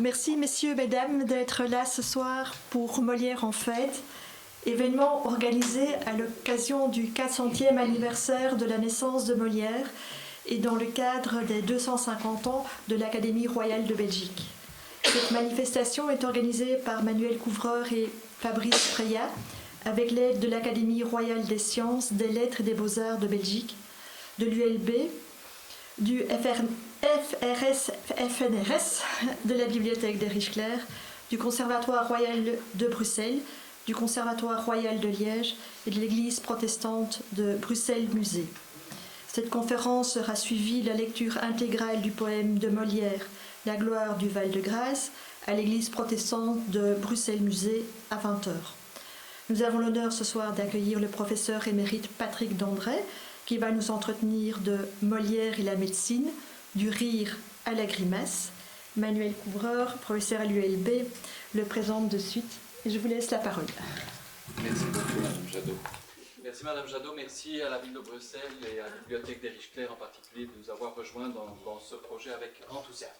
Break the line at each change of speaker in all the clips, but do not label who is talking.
Merci messieurs, mesdames d'être là ce soir pour Molière en fête, événement organisé à l'occasion du 400e anniversaire de la naissance de Molière et dans le cadre des 250 ans de l'Académie royale de Belgique. Cette manifestation est organisée par Manuel Couvreur et Fabrice Freya avec l'aide de l'Académie royale des sciences, des lettres et des beaux-arts de Belgique, de l'ULB, du FNRS, de la Bibliothèque des Richeclerc, du Conservatoire royal de Bruxelles, du Conservatoire royal de Liège et de l'Église protestante de Bruxelles-Musée. Cette conférence sera suivie de la lecture intégrale du poème de Molière, La gloire du Val-de-Grâce, à l'Église protestante de Bruxelles-Musée à 20h. Nous avons l'honneur ce soir d'accueillir le professeur émérite Patrick Dandré, qui va nous entretenir de Molière et la médecine, du rire à la grimace. Manuel Couvreur, professeur à l'ULB, le présente de suite et je vous laisse la parole.
Merci beaucoup, Madame Jadot. Merci, Madame Jadot. Merci à la ville de Bruxelles et à la Bibliothèque des Richeclerc en particulier de nous avoir rejoints dans ce projet avec enthousiasme.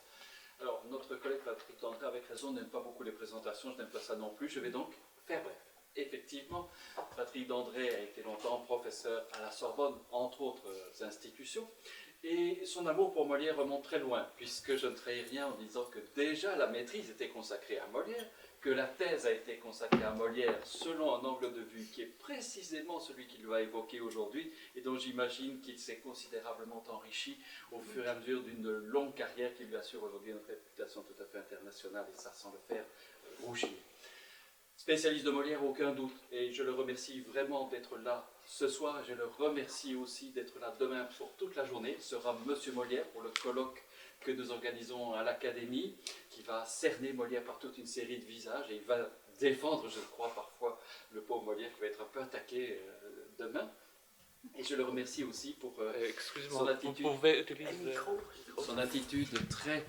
Alors, notre collègue Patrick Dandré, avec raison, n'aime pas beaucoup les présentations, je n'aime pas ça non plus, je vais donc faire bref. Effectivement, Patrick Dandré a été longtemps professeur à la Sorbonne, entre autres institutions, et son amour pour Molière remonte très loin, puisque je ne trahis rien en disant que déjà la maîtrise était consacrée à Molière, que la thèse a été consacrée à Molière selon un angle de vue qui est précisément celui qu'il va évoquer aujourd'hui, et dont j'imagine qu'il s'est considérablement enrichi au fur et à mesure d'une longue carrière qui lui assure aujourd'hui une réputation tout à fait internationale, et ça sans le faire rougir. Spécialiste de Molière, aucun doute, et je le remercie vraiment d'être là ce soir. Je le remercie aussi d'être là demain pour toute la journée. Ce sera Monsieur Molière pour le colloque que nous organisons à l'Académie, qui va cerner Molière par toute une série de visages, et il va défendre, je crois, parfois le pauvre Molière qui va être un peu attaqué demain. Et je le remercie aussi pour son attitude très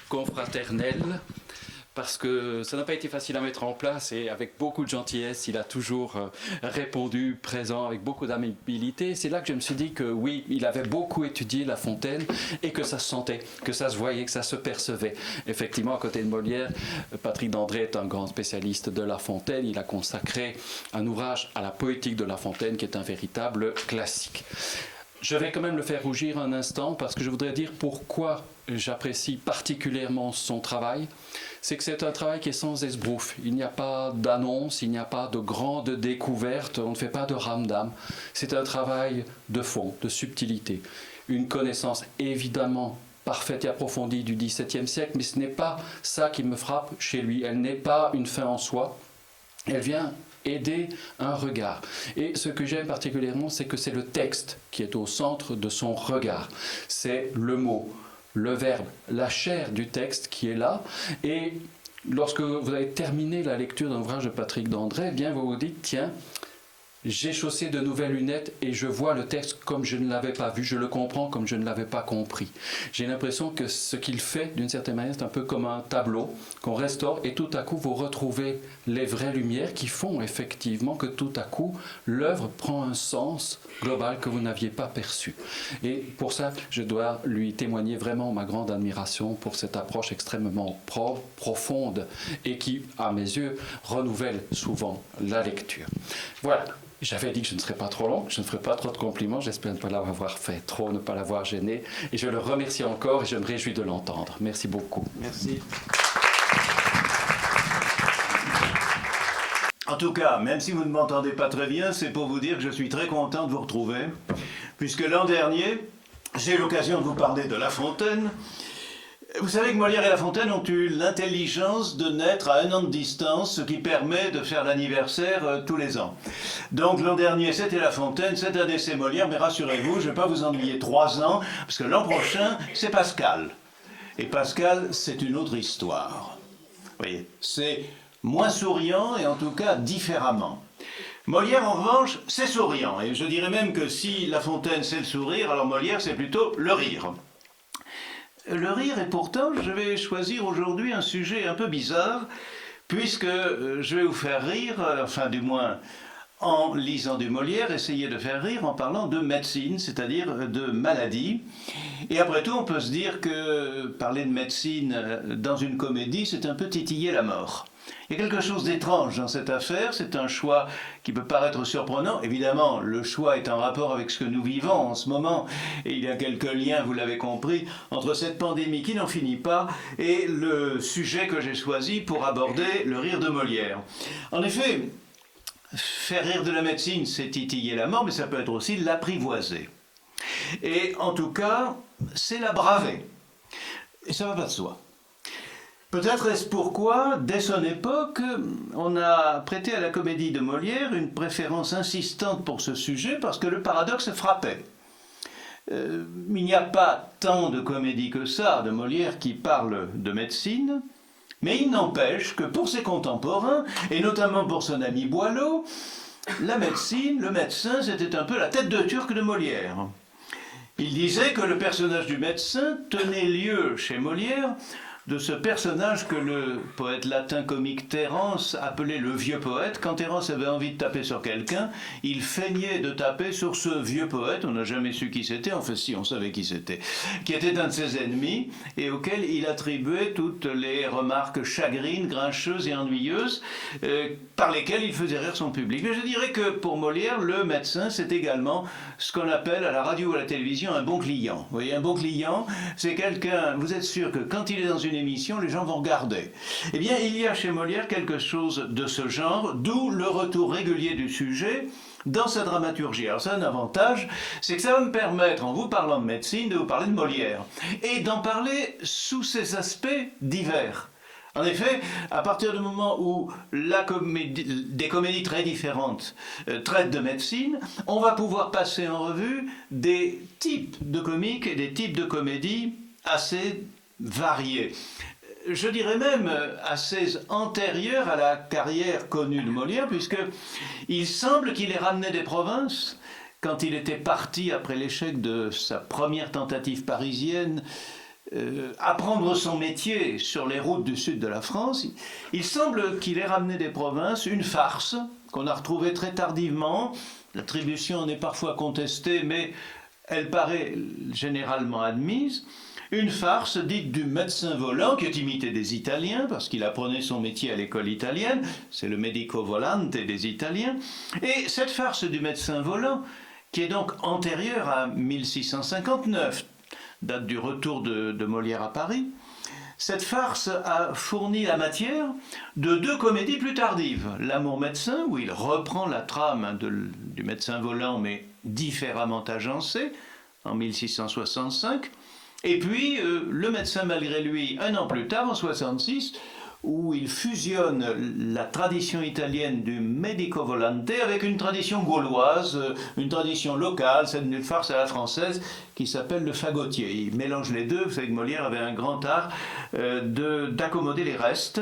confraternelle. Parce que ça n'a pas été facile à mettre en place et avec beaucoup de gentillesse, il a toujours répondu, présent, avec beaucoup d'amabilité. C'est là que je me suis dit que oui, il avait beaucoup étudié La Fontaine et que ça se sentait, que ça se voyait, que ça se percevait. Effectivement, à côté de Molière, Patrick Dandré est un grand spécialiste de La Fontaine. Il a consacré un ouvrage à la poétique de La Fontaine qui est un véritable classique. Je vais quand même le faire rougir un instant parce que je voudrais dire pourquoi j'apprécie particulièrement son travail. C'est que c'est un travail qui est sans esbrouffe. Il n'y a pas d'annonce, il n'y a pas de grande découverte, on ne fait pas de ramdam. C'est un travail de fond, de subtilité. Une connaissance évidemment parfaite et approfondie du XVIIe siècle, mais ce n'est pas ça qui me frappe chez lui. Elle n'est pas une fin en soi. Elle vient aider un regard. Et ce que j'aime particulièrement, c'est que c'est le texte qui est au centre de son regard. C'est le mot, le verbe, la chair du texte qui est là. Et lorsque vous avez terminé la lecture d'un ouvrage de Patrick Dandré, eh bien vous vous dites, tiens, j'ai chaussé de nouvelles lunettes et je vois le texte comme je ne l'avais pas vu, je le comprends comme je ne l'avais pas compris. J'ai l'impression que ce qu'il fait, d'une certaine manière, c'est un peu comme un tableau qu'on restaure et tout à coup vous retrouvez les vraies lumières qui font effectivement que tout à coup l'œuvre prend un sens global que vous n'aviez pas perçu. Et pour ça, je dois lui témoigner vraiment ma grande admiration pour cette approche extrêmement profonde et qui, à mes yeux, renouvelle souvent la lecture. Voilà. J'avais dit que je ne serais pas trop long, que je ne ferais pas trop de compliments, j'espère ne pas l'avoir fait trop, ne pas l'avoir gêné, et je le remercie encore et je me réjouis de l'entendre. Merci beaucoup.
Merci. En tout cas, même si vous ne m'entendez pas très bien, c'est pour vous dire que je suis très content de vous retrouver, puisque l'an dernier, j'ai eu l'occasion de vous parler de La Fontaine. Vous savez que Molière et La Fontaine ont eu l'intelligence de naître à 1 an de distance, ce qui permet de faire l'anniversaire tous les ans. Donc l'an dernier c'était La Fontaine, cette année c'est Molière, mais rassurez-vous, je ne vais pas vous ennuyer 3 ans, parce que l'an prochain c'est Pascal. Et Pascal, c'est une autre histoire. Vous voyez, c'est moins souriant et en tout cas différemment. Molière en revanche, c'est souriant, et je dirais même que si La Fontaine c'est le sourire, alors Molière c'est plutôt le rire. Le rire, et pourtant, je vais choisir aujourd'hui un sujet un peu bizarre, puisque je vais vous faire rire, enfin du moins en lisant du Molière, essayer de faire rire en parlant de médecine, c'est-à-dire de maladie. Et après tout, on peut se dire que parler de médecine dans une comédie, c'est un peu titiller la mort. Il y a quelque chose d'étrange dans cette affaire, c'est un choix qui peut paraître surprenant. Évidemment, le choix est en rapport avec ce que nous vivons en ce moment, et il y a quelques liens, vous l'avez compris, entre cette pandémie qui n'en finit pas et le sujet que j'ai choisi pour aborder le rire de Molière. En effet, faire rire de la médecine, c'est titiller la mort, mais ça peut être aussi l'apprivoiser. Et en tout cas, c'est la braver. Et ça va pas de soi. Peut-être est-ce pourquoi, dès son époque, on a prêté à la comédie de Molière une préférence insistante pour ce sujet, parce que le paradoxe frappait. Il n'y a pas tant de comédies que ça de Molière qui parlent de médecine, mais il n'empêche que pour ses contemporains, et notamment pour son ami Boileau, la médecine, le médecin, c'était un peu la tête de turc de Molière. Il disait que le personnage du médecin tenait lieu chez Molière de ce personnage que le poète latin comique Terence appelait le vieux poète. Quand Terence avait envie de taper sur quelqu'un, il feignait de taper sur ce vieux poète, on n'a jamais su qui c'était, en fait si, on savait qui c'était, qui était un de ses ennemis et auquel il attribuait toutes les remarques chagrines, grincheuses et ennuyeuses par lesquelles il faisait rire son public. Mais je dirais que pour Molière, le médecin, c'est également ce qu'on appelle à la radio ou à la télévision un bon client. Vous voyez, un bon client, c'est quelqu'un, vous êtes sûr que quand il est dans une émission, les gens vont regarder. Eh bien, il y a chez Molière quelque chose de ce genre, d'où le retour régulier du sujet dans sa dramaturgie. Alors ça a un avantage, c'est que ça va me permettre, en vous parlant de médecine, de vous parler de Molière, et d'en parler sous ses aspects divers. En effet, à partir du moment où des comédies très différentes traitent de médecine, on va pouvoir passer en revue des types de comiques et des types de comédies assez variés. Je dirais même assez antérieurs à la carrière connue de Molière, puisqu'il semble qu'il ait ramené des provinces quand il était parti après l'échec de sa première tentative parisienne, apprendre son métier sur les routes du sud de la France. Il semble qu'il ait ramené des provinces une farce qu'on a retrouvée très tardivement. L'attribution en est parfois contestée, mais elle paraît généralement admise. Une farce dite du médecin volant qui est imité des Italiens parce qu'il apprenait son métier à l'école italienne, c'est le medico volante des Italiens. Et cette farce du médecin volant, qui est donc antérieure à 1659, date du retour de Molière à Paris, cette farce a fourni la matière de deux comédies plus tardives. L'amour médecin, où il reprend la trame du médecin volant mais différemment agencée, en 1665, et puis le médecin malgré lui, un an plus tard, en 66, où il fusionne la tradition italienne du medico volante avec une tradition gauloise, une tradition locale, c'est une farce à la française qui s'appelle le fagotier. Il mélange les deux. Vous savez que Molière avait un grand art d'accommoder les restes.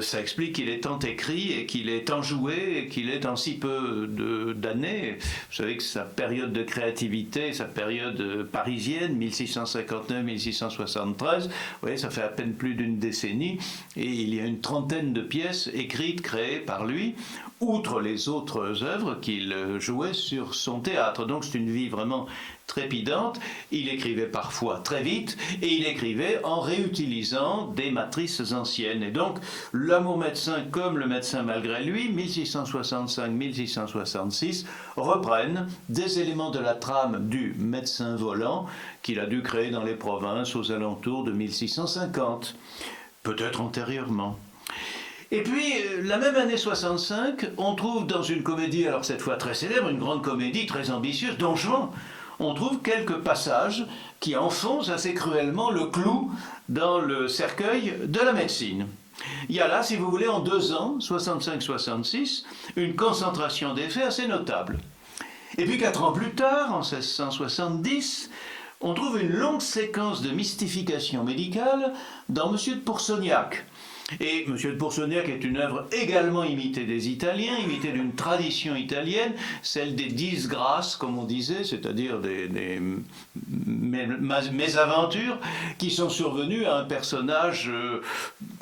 Ça explique qu'il est tant écrit et qu'il est tant joué et qu'il est en si peu d'années. Vous savez que sa période de créativité, sa période parisienne, 1659-1673, vous voyez, ça fait à peine plus d'une décennie. Et il y a une trentaine de pièces écrites, créées par lui, outre les autres œuvres qu'il jouait sur son théâtre. Donc c'est une vie vraiment trépidante. Il écrivait parfois très vite et il écrivait en réutilisant des matrices anciennes. Et donc l'amour médecin comme le médecin malgré lui, 1665-1666, reprennent des éléments de la trame du médecin volant qu'il a dû créer dans les provinces aux alentours de 1650. Peut-être antérieurement. Et puis, la même année 65, on trouve dans une comédie, alors cette fois très célèbre, une grande comédie très ambitieuse, Don Juan, on trouve quelques passages qui enfoncent assez cruellement le clou dans le cercueil de la médecine. Il y a là, si vous voulez, en 2 ans, 65-66, une concentration d'effets assez notable. Et puis 4 ans plus tard, en 1670, on trouve une longue séquence de mystification médicale dans Monsieur de Pourceaugnac. Et Monsieur de Pourceaugnac est une œuvre également imitée des Italiens, imitée d'une tradition italienne, celle des disgrâces, comme on disait, c'est-à-dire des mésaventures qui sont survenues à un personnage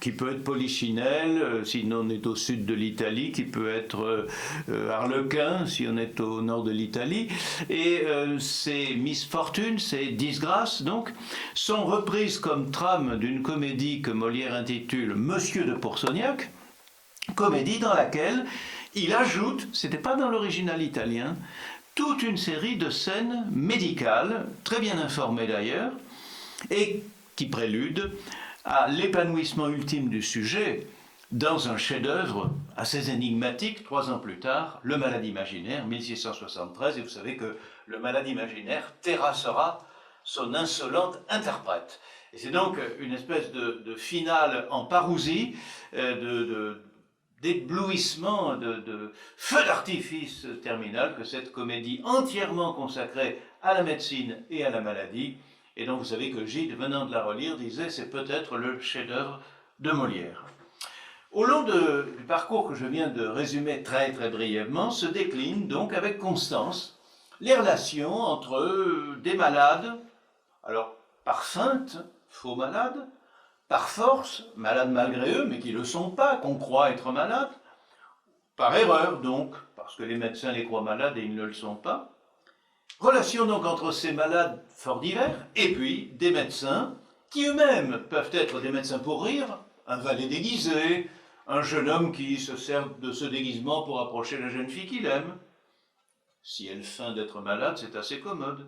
qui peut être Polichinelle, si on est au sud de l'Italie, qui peut être Harlequin, si on est au nord de l'Italie. Et ces misfortunes, ces disgrâces, donc, sont reprises comme trame d'une comédie que Molière intitule Monsieur de Pourceaugnac, comédie dans laquelle il ajoute, c'était pas dans l'original italien, toute une série de scènes médicales, très bien informées d'ailleurs, et qui préludent à l'épanouissement ultime du sujet dans un chef-d'œuvre assez énigmatique, 3 ans plus tard, Le Malade imaginaire, 1673, et vous savez que Le Malade imaginaire terrassera son insolente interprète. Et c'est donc une espèce de finale en parousie, d'éblouissement, de feu d'artifice terminal que cette comédie entièrement consacrée à la médecine et à la maladie. Et donc vous savez que Gide, venant de la relire, disait c'est peut-être le chef-d'œuvre de Molière. Au long du parcours que je viens de résumer très très brièvement, se déclinent donc avec constance les relations entre des malades, alors par feinte, faux malades, par force, malades malgré eux, mais qui ne le sont pas, qu'on croit être malades, par erreur donc, parce que les médecins les croient malades et ils ne le sont pas. Relation donc entre ces malades fort divers, et puis des médecins, qui eux-mêmes peuvent être des médecins pour rire, un valet déguisé, un jeune homme qui se sert de ce déguisement pour approcher la jeune fille qu'il aime. Si elle feint d'être malade, c'est assez commode.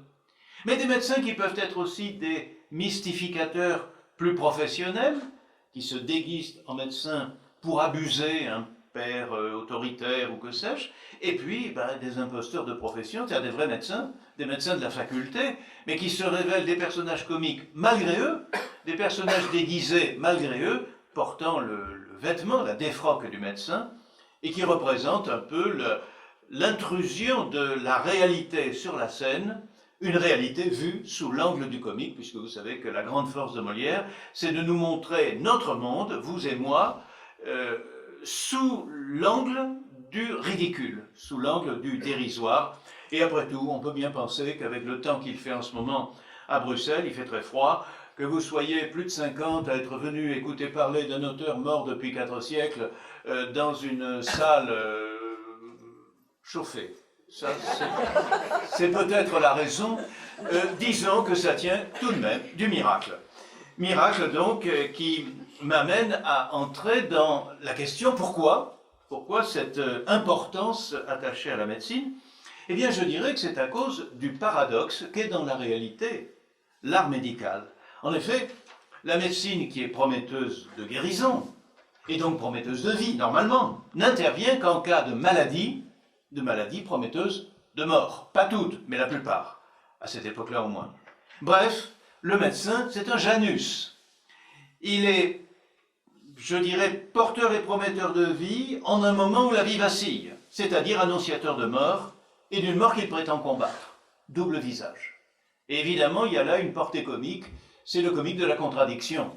Mais des médecins qui peuvent être aussi des mystificateurs plus professionnels, qui se déguisent en médecins pour abuser un père autoritaire ou que sais-je, et puis des imposteurs de profession, c'est-à-dire des vrais médecins, des médecins de la faculté, mais qui se révèlent des personnages comiques malgré eux, des personnages déguisés malgré eux, portant le vêtement, la défroque du médecin, et qui représentent un peu l'intrusion de la réalité sur la scène, une réalité vue sous l'angle du comique, puisque vous savez que la grande force de Molière, c'est de nous montrer notre monde, vous et moi, sous l'angle du ridicule, sous l'angle du dérisoire. Et après tout, on peut bien penser qu'avec le temps qu'il fait en ce moment à Bruxelles, il fait très froid, que vous soyez plus de 50 à être venu écouter parler d'un auteur mort depuis 4 siècles dans une salle chauffée. Ça, c'est peut-être la raison. Disons que ça tient tout de même du miracle. Miracle donc qui m'amène à entrer dans la question pourquoi cette importance attachée à la médecine? Eh bien, je dirais que c'est à cause du paradoxe qu'est dans la réalité l'art médical. En effet, la médecine qui est prometteuse de guérison, et donc prometteuse de vie, normalement, n'intervient qu'en cas de maladie prometteuse de mort. Pas toutes, mais la plupart, à cette époque-là au moins. Bref, le médecin, c'est un Janus. Il est, je dirais, porteur et prometteur de vie en un moment où la vie vacille, c'est-à-dire annonciateur de mort et d'une mort qu'il prétend combattre. Double visage. Et évidemment, il y a là une portée comique, c'est le comique de la contradiction.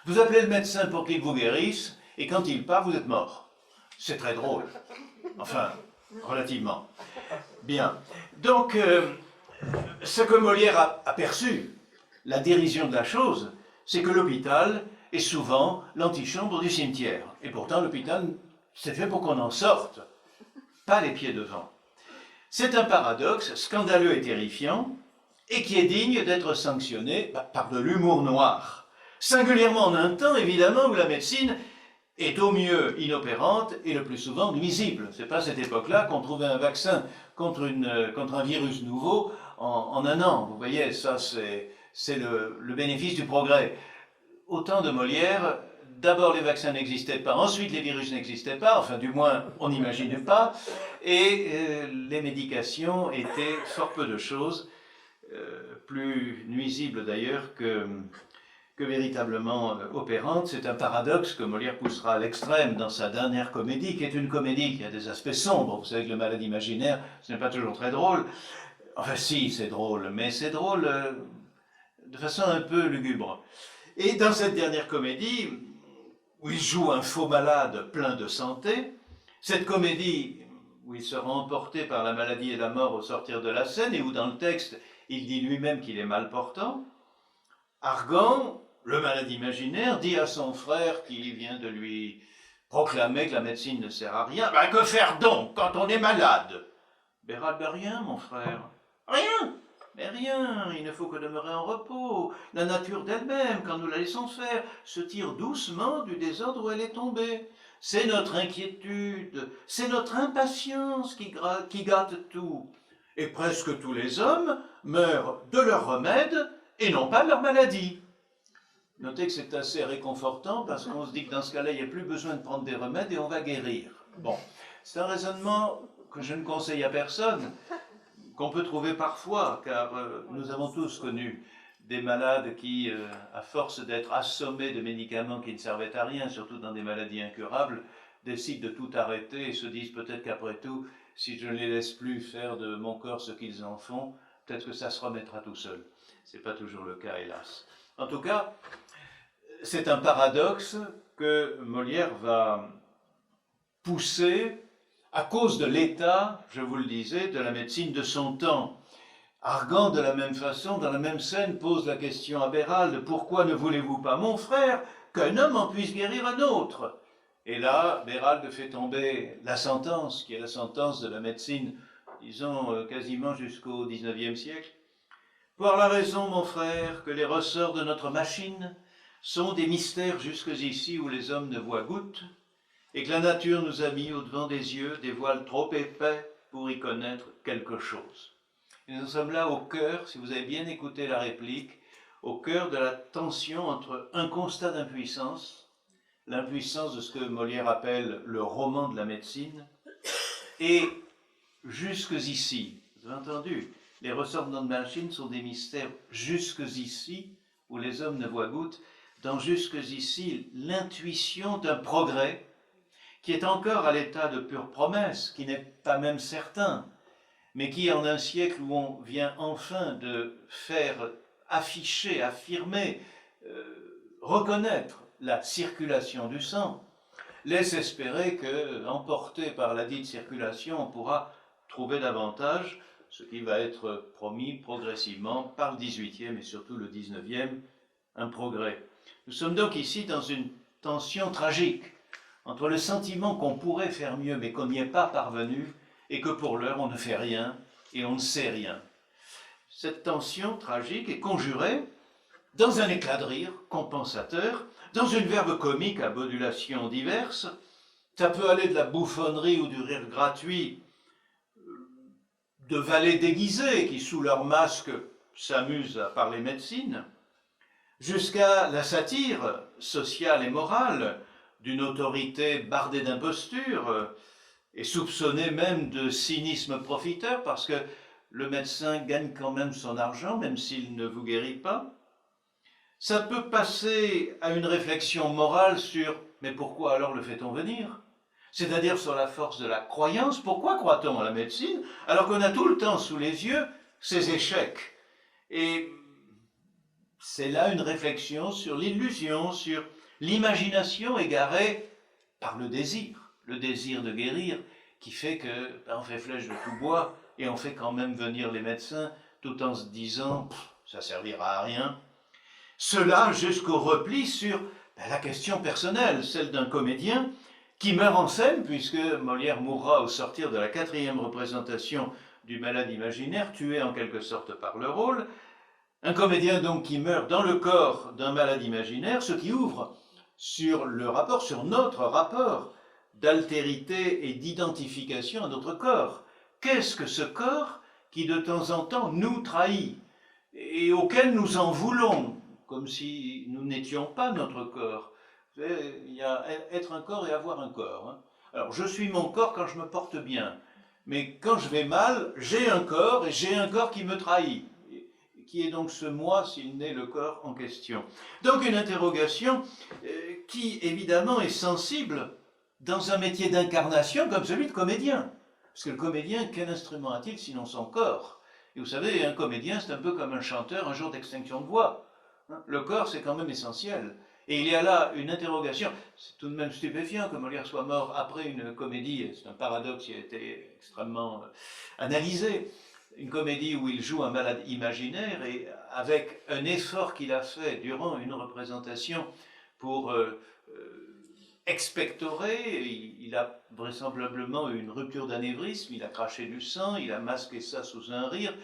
Vous appelez le médecin pour qu'il vous guérisse, et quand il part, vous êtes mort. C'est très drôle. Enfin, relativement. Bien. Donc, ce que Molière a aperçu, la dérision de la chose, c'est que l'hôpital est souvent l'antichambre du cimetière. Et pourtant, l'hôpital, c'est fait pour qu'on en sorte, pas les pieds devant. C'est un paradoxe scandaleux et terrifiant, et qui est digne d'être sanctionné par de l'humour noir. Singulièrement en un temps, évidemment, où la médecine est au mieux inopérante et le plus souvent nuisible. C'est pas à cette époque-là qu'on trouvait un vaccin contre un virus nouveau en un an. Vous voyez, ça c'est le bénéfice du progrès. Au temps de Molière, d'abord les vaccins n'existaient pas, ensuite les virus n'existaient pas, enfin du moins on n'imaginait pas, et les médications étaient fort peu de choses, plus nuisibles d'ailleurs que véritablement opérante. C'est un paradoxe que Molière poussera à l'extrême dans sa dernière comédie, qui est une comédie qui a des aspects sombres. Vous savez que Le Malade imaginaire, ce n'est pas toujours très drôle. Enfin si, c'est drôle, mais c'est drôle de façon un peu lugubre. Et dans cette dernière comédie, où il joue un faux malade plein de santé, cette comédie où il sera emporté par la maladie et la mort au sortir de la scène, et où dans le texte, il dit lui-même qu'il est mal portant, Argan, le malade imaginaire, dit à son frère qui vient de lui proclamer que la médecine ne sert à rien, ben, que faire donc quand on est malade? Bérald, ben rien, mon frère, rien. Mais rien, il ne faut que demeurer en repos. La nature d'elle-même, quand nous la laissons faire, se tire doucement du désordre où elle est tombée. C'est notre inquiétude, c'est notre impatience qui gâte tout. Et presque tous les hommes meurent de leur remède et non pas de leur maladie. Notez que c'est assez réconfortant parce qu'on se dit que dans ce cas-là, il n'y a plus besoin de prendre des remèdes et on va guérir. Bon, c'est un raisonnement que je ne conseille à personne, qu'on peut trouver parfois, car nous avons tous connu des malades qui, à force d'être assommés de médicaments qui ne servaient à rien, surtout dans des maladies incurables, décident de tout arrêter et se disent peut-être qu'après tout, si je ne les laisse plus faire de mon corps ce qu'ils en font, peut-être que ça se remettra tout seul. Ce n'est pas toujours le cas, hélas. En tout cas, c'est un paradoxe que Molière va pousser à cause de l'état, je vous le disais, de la médecine de son temps. Argan, de la même façon, dans la même scène, pose la question à Bérald, « Pourquoi ne voulez-vous pas, mon frère, qu'un homme en puisse guérir un autre ?» Et là, Bérald fait tomber la sentence, qui est la sentence de la médecine, disons, quasiment jusqu'au XIXe siècle. « Pour la raison, mon frère, que les ressorts de notre machine sont des mystères jusqu'ici où les hommes ne voient goutte, et que la nature nous a mis au-devant des yeux des voiles trop épais pour y connaître quelque chose. » Et nous sommes là au cœur, si vous avez bien écouté la réplique, au cœur de la tension entre un constat d'impuissance, l'impuissance de ce que Molière appelle le roman de la médecine, et jusqu'ici, vous avez entendu, les ressorts de notre machine sont des mystères jusqu'ici, où les hommes ne voient goutte, dans jusqu'ici l'intuition d'un progrès qui est encore à l'état de pure promesse, qui n'est pas même certain, mais qui, en un siècle où on vient enfin de faire afficher, affirmer, reconnaître la circulation du sang, laisse espérer que, emporté par la dite circulation, on pourra trouver davantage ce qui va être promis progressivement par le XVIIIe et surtout le XIXe, un progrès. Nous sommes donc ici dans une tension tragique entre le sentiment qu'on pourrait faire mieux mais qu'on n'y est pas parvenu et que pour l'heure on ne fait rien et on ne sait rien. Cette tension tragique est conjurée dans un éclat de rire compensateur, dans une verve comique à modulations diverses. Ça peut aller de la bouffonnerie ou du rire gratuit de valets déguisés qui, sous leur masque, s'amusent à parler médecine, jusqu'à la satire sociale et morale d'une autorité bardée d'imposture et soupçonnée même de cynisme profiteur, parce que le médecin gagne quand même son argent, même s'il ne vous guérit pas. Ça peut passer à une réflexion morale sur « mais pourquoi alors le fait-on venir ?» C'est-à-dire sur la force de la croyance. Pourquoi croit-on à la médecine alors qu'on a tout le temps sous les yeux ses échecs? Et c'est là une réflexion sur l'illusion, sur l'imagination égarée par le désir de guérir, qui fait que on fait flèche de tout bois et on fait quand même venir les médecins tout en se disant « ça servira à rien ». Cela jusqu'au repli sur la question personnelle, celle d'un comédien qui meurt en scène, puisque Molière mourra au sortir de la 4e représentation du Malade imaginaire, tué en quelque sorte par le rôle. Un comédien donc qui meurt dans le corps d'un malade imaginaire, ce qui ouvre sur le rapport, sur notre rapport d'altérité et d'identification à notre corps. Qu'est-ce que ce corps qui de temps en temps nous trahit et auquel nous en voulons, comme si nous n'étions pas notre corps? Il y a être un corps et avoir un corps. Hein. Alors je suis mon corps quand je me porte bien, mais quand je vais mal, j'ai un corps et j'ai un corps qui me trahit. Qui est donc ce moi s'il n'est le corps en question? Donc une interrogation qui évidemment est sensible dans un métier d'incarnation comme celui de comédien. Parce que le comédien, quel instrument a-t-il sinon son corps? Et vous savez, un comédien c'est un peu comme un chanteur un jour d'extinction de voix. Le corps c'est quand même essentiel. Et il y a là une interrogation. C'est tout de même stupéfiant que Molière soit mort après une comédie, c'est un paradoxe qui a été extrêmement analysé, une comédie où il joue un malade imaginaire et avec un effort qu'il a fait durant une représentation pour expectorer, il a vraisemblablement eu une rupture d'anévrisme, il a craché du sang, il a masqué ça sous un rire.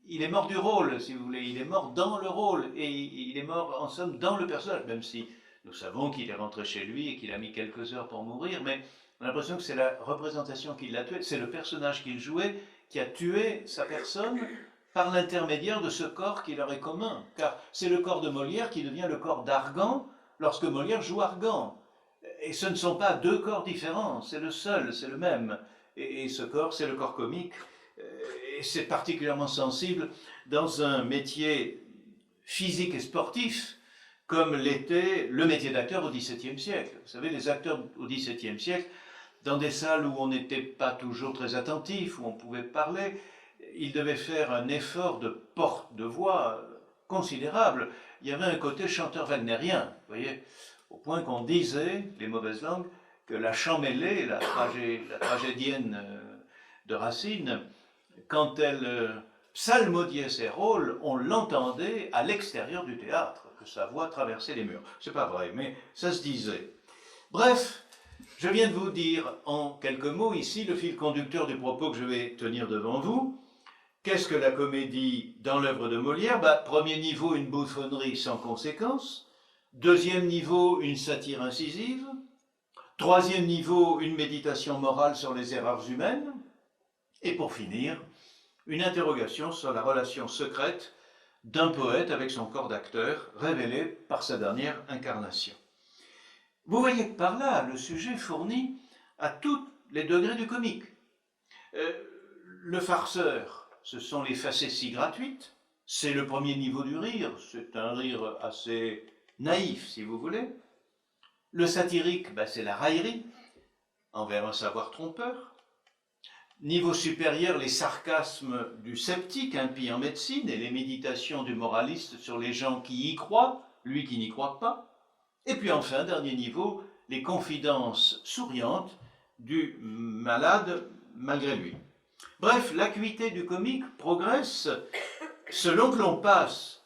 Il est mort du rôle, si vous voulez, il est mort dans le rôle, et il est mort en somme dans le personnage, même si nous savons qu'il est rentré chez lui et qu'il a mis quelques heures pour mourir, mais on a l'impression que c'est la représentation qui l'a tué, c'est le personnage qu'il jouait qui a tué sa personne par l'intermédiaire de ce corps qui leur est commun, car c'est le corps de Molière qui devient le corps d'Argan lorsque Molière joue Argan. Et ce ne sont pas deux corps différents, c'est le seul, c'est le même. Et ce corps, c'est le corps comique. Et c'est particulièrement sensible dans un métier physique et sportif comme l'était le métier d'acteur au XVIIe siècle. Vous savez, les acteurs au XVIIe siècle, dans des salles où on n'était pas toujours très attentif, où on pouvait parler, ils devaient faire un effort de porte de voix considérable. Il y avait un côté chanteur wagnérien, vous voyez, au point qu'on disait, les mauvaises langues, que la Champmeslé, la tragédienne de Racine, quand elle psalmodiait ses rôles, on l'entendait à l'extérieur du théâtre, que sa voix traversait les murs. C'est pas vrai, mais ça se disait. Bref, je viens de vous dire en quelques mots ici le fil conducteur du propos que je vais tenir devant vous. Qu'est-ce que la comédie dans l'œuvre de Molière? Premier niveau, une bouffonnerie sans conséquence. Deuxième niveau, une satire incisive. Troisième niveau, une méditation morale sur les erreurs humaines. Et pour finir, une interrogation sur la relation secrète d'un poète avec son corps d'acteur, révélé par sa dernière incarnation. Vous voyez que par là, le sujet fournit à tous les degrés du comique. Le farceur, ce sont les facéties gratuites, c'est le premier niveau du rire, c'est un rire assez naïf, si vous voulez. Le satirique, c'est la raillerie envers un savoir trompeur. Niveau supérieur, les sarcasmes du sceptique impie en médecine et les méditations du moraliste sur les gens qui y croient, lui qui n'y croit pas. Et puis enfin, dernier niveau, les confidences souriantes du malade malgré lui. Bref, l'acuité du comique progresse selon que l'on passe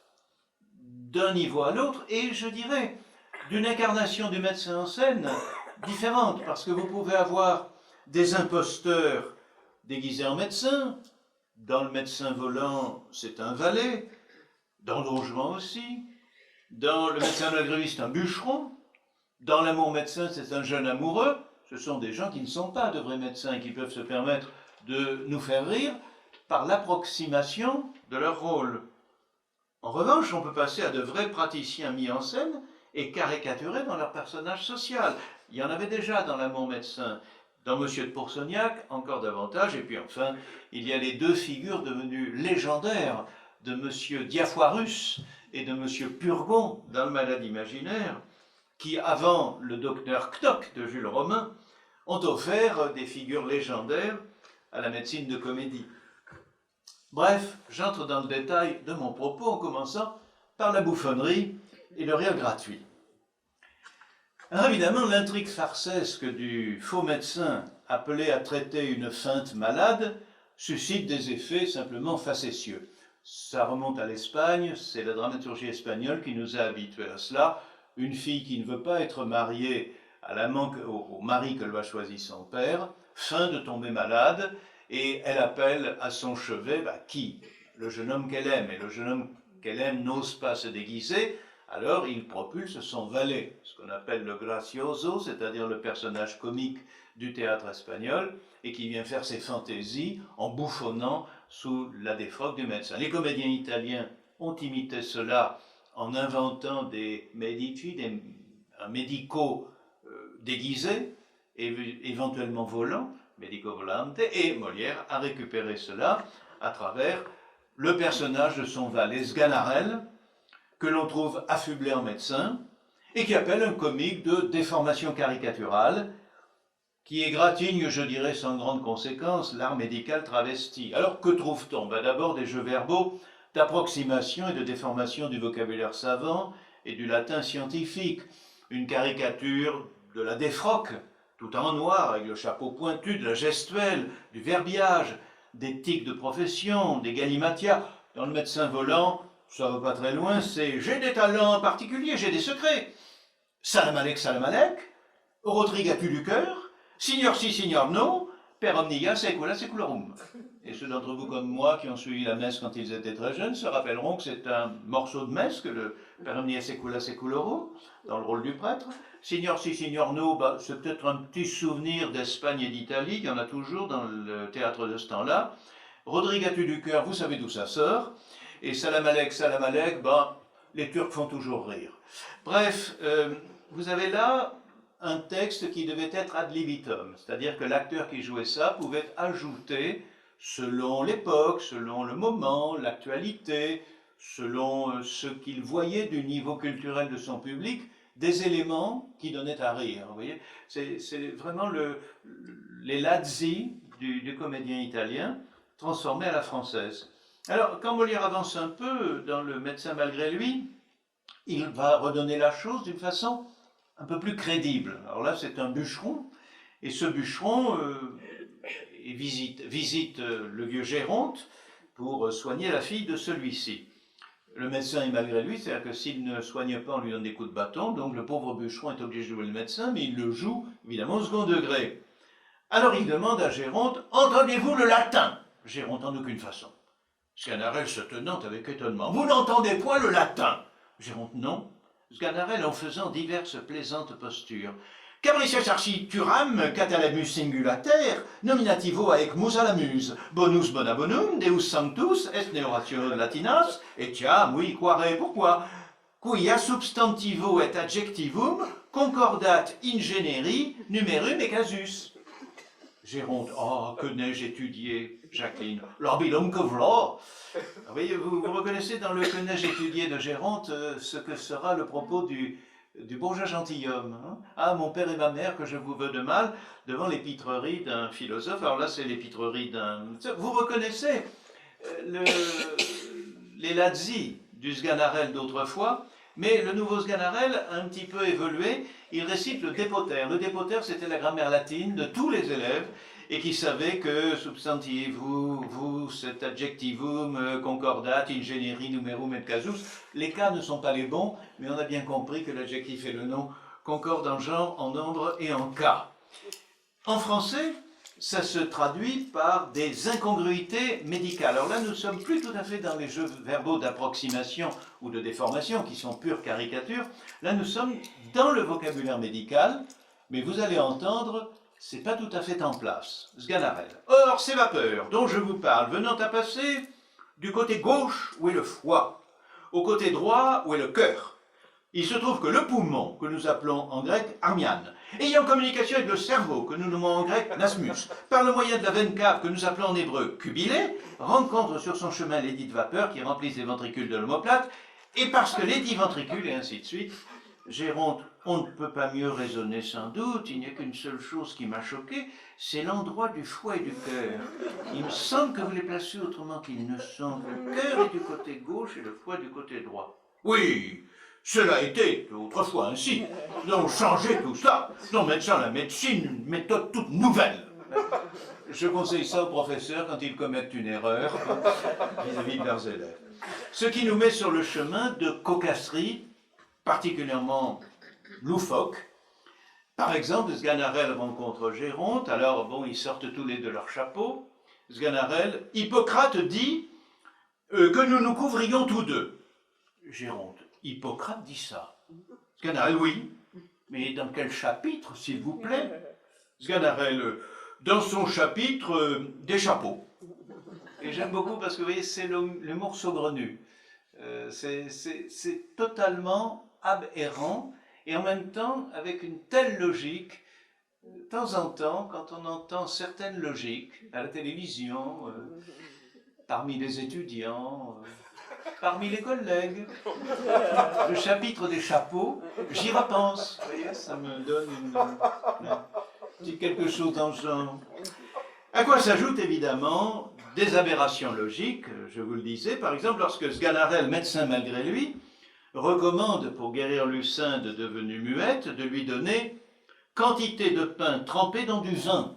d'un niveau à l'autre et je dirais d'une incarnation du médecin en scène différente, parce que vous pouvez avoir des imposteurs déguisé en médecin, dans le médecin volant, c'est un valet, dans Don Juan aussi, dans le médecin agrégiste, un bûcheron, dans l'amour médecin, c'est un jeune amoureux. Ce sont des gens qui ne sont pas de vrais médecins et qui peuvent se permettre de nous faire rire par l'approximation de leur rôle. En revanche, on peut passer à de vrais praticiens mis en scène et caricaturés dans leur personnage social. Il y en avait déjà dans l'amour médecin. Dans Monsieur de Pourceaugnac, encore davantage, et puis enfin, il y a les deux figures devenues légendaires de Monsieur Diafoirus et de Monsieur Purgon dans le Malade imaginaire, qui, avant le docteur Knock de Jules Romain, ont offert des figures légendaires à la médecine de comédie. Bref, j'entre dans le détail de mon propos en commençant par la bouffonnerie et le rire gratuit. Alors évidemment, l'intrigue farcesque du faux médecin appelé à traiter une feinte malade suscite des effets simplement facétieux. Ça remonte à l'Espagne, c'est la dramaturgie espagnole qui nous a habitués à cela. Une fille qui ne veut pas être mariée à l'amant, au mari que lui a choisi son père, feint de tomber malade, et elle appelle à son chevet, qui? Le jeune homme qu'elle aime, et le jeune homme qu'elle aime n'ose pas se déguiser. Alors il propulse son valet, ce qu'on appelle le gracioso, c'est-à-dire le personnage comique du théâtre espagnol, et qui vient faire ses fantaisies en bouffonnant sous la défroque du médecin. Les comédiens italiens ont imité cela en inventant des medici, des médicaux déguisés, éventuellement volants, medico volante, et Molière a récupéré cela à travers le personnage de son valet Sganarelle, que l'on trouve affublé en médecin, et qui appelle un comique de déformation caricaturale, qui égratigne, je dirais, sans grande conséquence, l'art médical travesti. Alors, que trouve-t-on? D'abord des jeux verbaux d'approximation et de déformation du vocabulaire savant, et du latin scientifique, une caricature de la défroque, tout en noir, avec le chapeau pointu, de la gestuelle, du verbiage, des tics de profession, des galimatias. Dans le médecin volant, ça va pas très loin, c'est « j'ai des talents particuliers, j'ai des secrets ». Salam alek, Rodrigatu du cœur, signor si, signor no, per omnia secula seculorum. Et ceux d'entre vous comme moi qui ont suivi la messe quand ils étaient très jeunes se rappelleront que c'est un morceau de messe que le per omnia secula seculorum, dans le rôle du prêtre. Signor si, signor no, c'est peut-être un petit souvenir d'Espagne et d'Italie, il y en a toujours dans le théâtre de ce temps-là. Rodrigatu du cœur, vous savez d'où ça sort. Et salam alek, les Turcs font toujours rire. Bref, vous avez là un texte qui devait être ad libitum, c'est-à-dire que l'acteur qui jouait ça pouvait ajouter, selon l'époque, selon le moment, l'actualité, selon ce qu'il voyait du niveau culturel de son public, des éléments qui donnaient à rire. Vous voyez, c'est vraiment les lazzi du comédien italien transformés à la française. Alors, quand Molière avance un peu dans Le médecin malgré lui, il va redonner la chose d'une façon un peu plus crédible. Alors là, c'est un bûcheron, et ce bûcheron visite le vieux Géronte pour soigner la fille de celui-ci. Le médecin est malgré lui, c'est-à-dire que s'il ne soigne pas, on lui donne des coups de bâton, donc le pauvre bûcheron est obligé de jouer le médecin, mais il le joue évidemment au second degré. Alors il demande à Géronte, « Entendez-vous le latin ?» Géronte en aucune façon. Sganarelle se tenant avec étonnement, « Vous n'entendez point le latin ?» Géronte, non. Sganarelle en faisant diverses plaisantes postures. Capricius archituram catalamus singulater, nominativo aec musa la muse, bonus bona bonum, deus sanctus, est neoratio latinas, etiam, oui, quare, pourquoi? Quia substantivo et adjectivum concordat in generi numerum et casus. Géronte, oh, que n'ai-je étudié, Jacqueline, l'orbilum que v'là. Vous voyez, vous reconnaissez dans le que n'ai-je étudié de Géronte ce que sera le propos du bourgeois gentilhomme. Hein? Ah, mon père et ma mère, que je vous veux de mal, devant l'épitrerie d'un philosophe. Alors là, c'est l'épitrerie d'un... Vous reconnaissez les lazzi du Sganarelle d'autrefois, mais le nouveau Sganarelle a un petit peu évolué. Il récite le dépoter. Le dépoter, c'était la grammaire latine de tous les élèves, et qui savaient que substantivum, cet adjectivum, concordat, in generi, numerum et casus, les cas ne sont pas les bons, mais on a bien compris que l'adjectif et le nom concordent en genre, en nombre et en cas. En français, ça se traduit par des incongruités médicales. Alors là, nous ne sommes plus tout à fait dans les jeux verbaux d'approximation ou de déformation, qui sont pure caricature. Là, nous sommes dans le vocabulaire médical, mais vous allez entendre... c'est pas tout à fait en place. Sganarelle. Or, ces vapeurs dont je vous parle venant à passer du côté gauche où est le foie, au côté droit où est le cœur, il se trouve que le poumon, que nous appelons en grec armian, ayant communication avec le cerveau, que nous nommons en grec nasmus, par le moyen de la veine cave, que nous appelons en hébreu cubilé, rencontre sur son chemin les dites vapeurs qui remplissent les ventricules de l'omoplate, et parce que les dits ventricules, et ainsi de suite, Géronte, on ne peut pas mieux raisonner sans doute, il n'y a qu'une seule chose qui m'a choqué, c'est l'endroit du foie et du cœur. Il me semble que vous les placez autrement qu'ils ne sont. Le cœur est du côté gauche et le foie du côté droit. Oui, cela était autrefois ainsi. Nous avons changé tout ça. Nous mettions la médecine, une méthode toute nouvelle. Je conseille ça aux professeurs quand ils commettent une erreur vis-à-vis de leurs élèves. Ce qui nous met sur le chemin de cocasseries particulièrement loufoques. Par exemple, Sganarelle rencontre Géronte, alors bon, ils sortent tous les deux leur chapeau. Sganarelle, Hippocrate dit que nous nous couvrions tous deux. Géronte, Hippocrate dit ça. Sganarelle, oui, mais dans quel chapitre, s'il vous plaît? Sganarelle, dans son chapitre des chapeaux. Et j'aime beaucoup parce que vous voyez, c'est l'humour saugrenu. C'est totalement aberrant et en même temps avec une telle logique. De temps en temps, quand on entend certaines logiques à la télévision, parmi les étudiants, parmi les collègues, le chapitre des chapeaux, j'y repense. Vous voyez, ça me donne un petit quelque chose dans le genre. À quoi s'ajoutent évidemment des aberrations logiques, je vous le disais, par exemple lorsque Sganarelle, médecin malgré lui, recommande pour guérir Lucinde devenue muette de lui donner quantité de pain trempé dans du vin,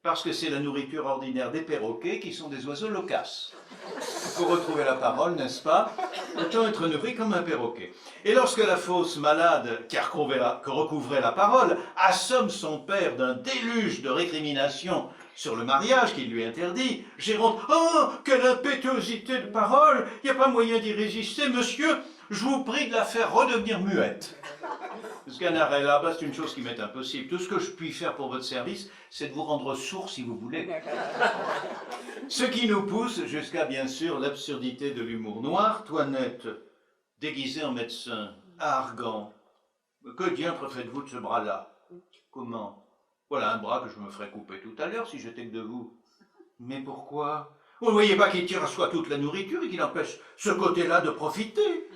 parce que c'est la nourriture ordinaire des perroquets qui sont des oiseaux loquaces. Pour retrouver la parole, n'est-ce pas? Autant être nourri comme un perroquet. Et lorsque la fausse malade, qui recouvrait la parole, assomme son père d'un déluge de récriminations sur le mariage qu'il lui interdit, Géronte, « Oh, quelle impétuosité de parole! Il n'y a pas moyen d'y résister, monsieur! Je vous prie de la faire redevenir muette. » Sganarelle, ah bah c'est une chose qui m'est impossible. Tout ce que je puis faire pour votre service, c'est de vous rendre sourd si vous voulez. Ce qui nous pousse jusqu'à, bien sûr, l'absurdité de l'humour noir. Toinette, déguisée en médecin, à Argan. Que diantre faites-vous de ce bras-là? Comment? Voilà un bras que je me ferais couper tout à l'heure si j'étais que de vous. Mais pourquoi? Vous ne voyez pas qu'il tire à soi toute la nourriture et qu'il empêche ce côté-là de profiter?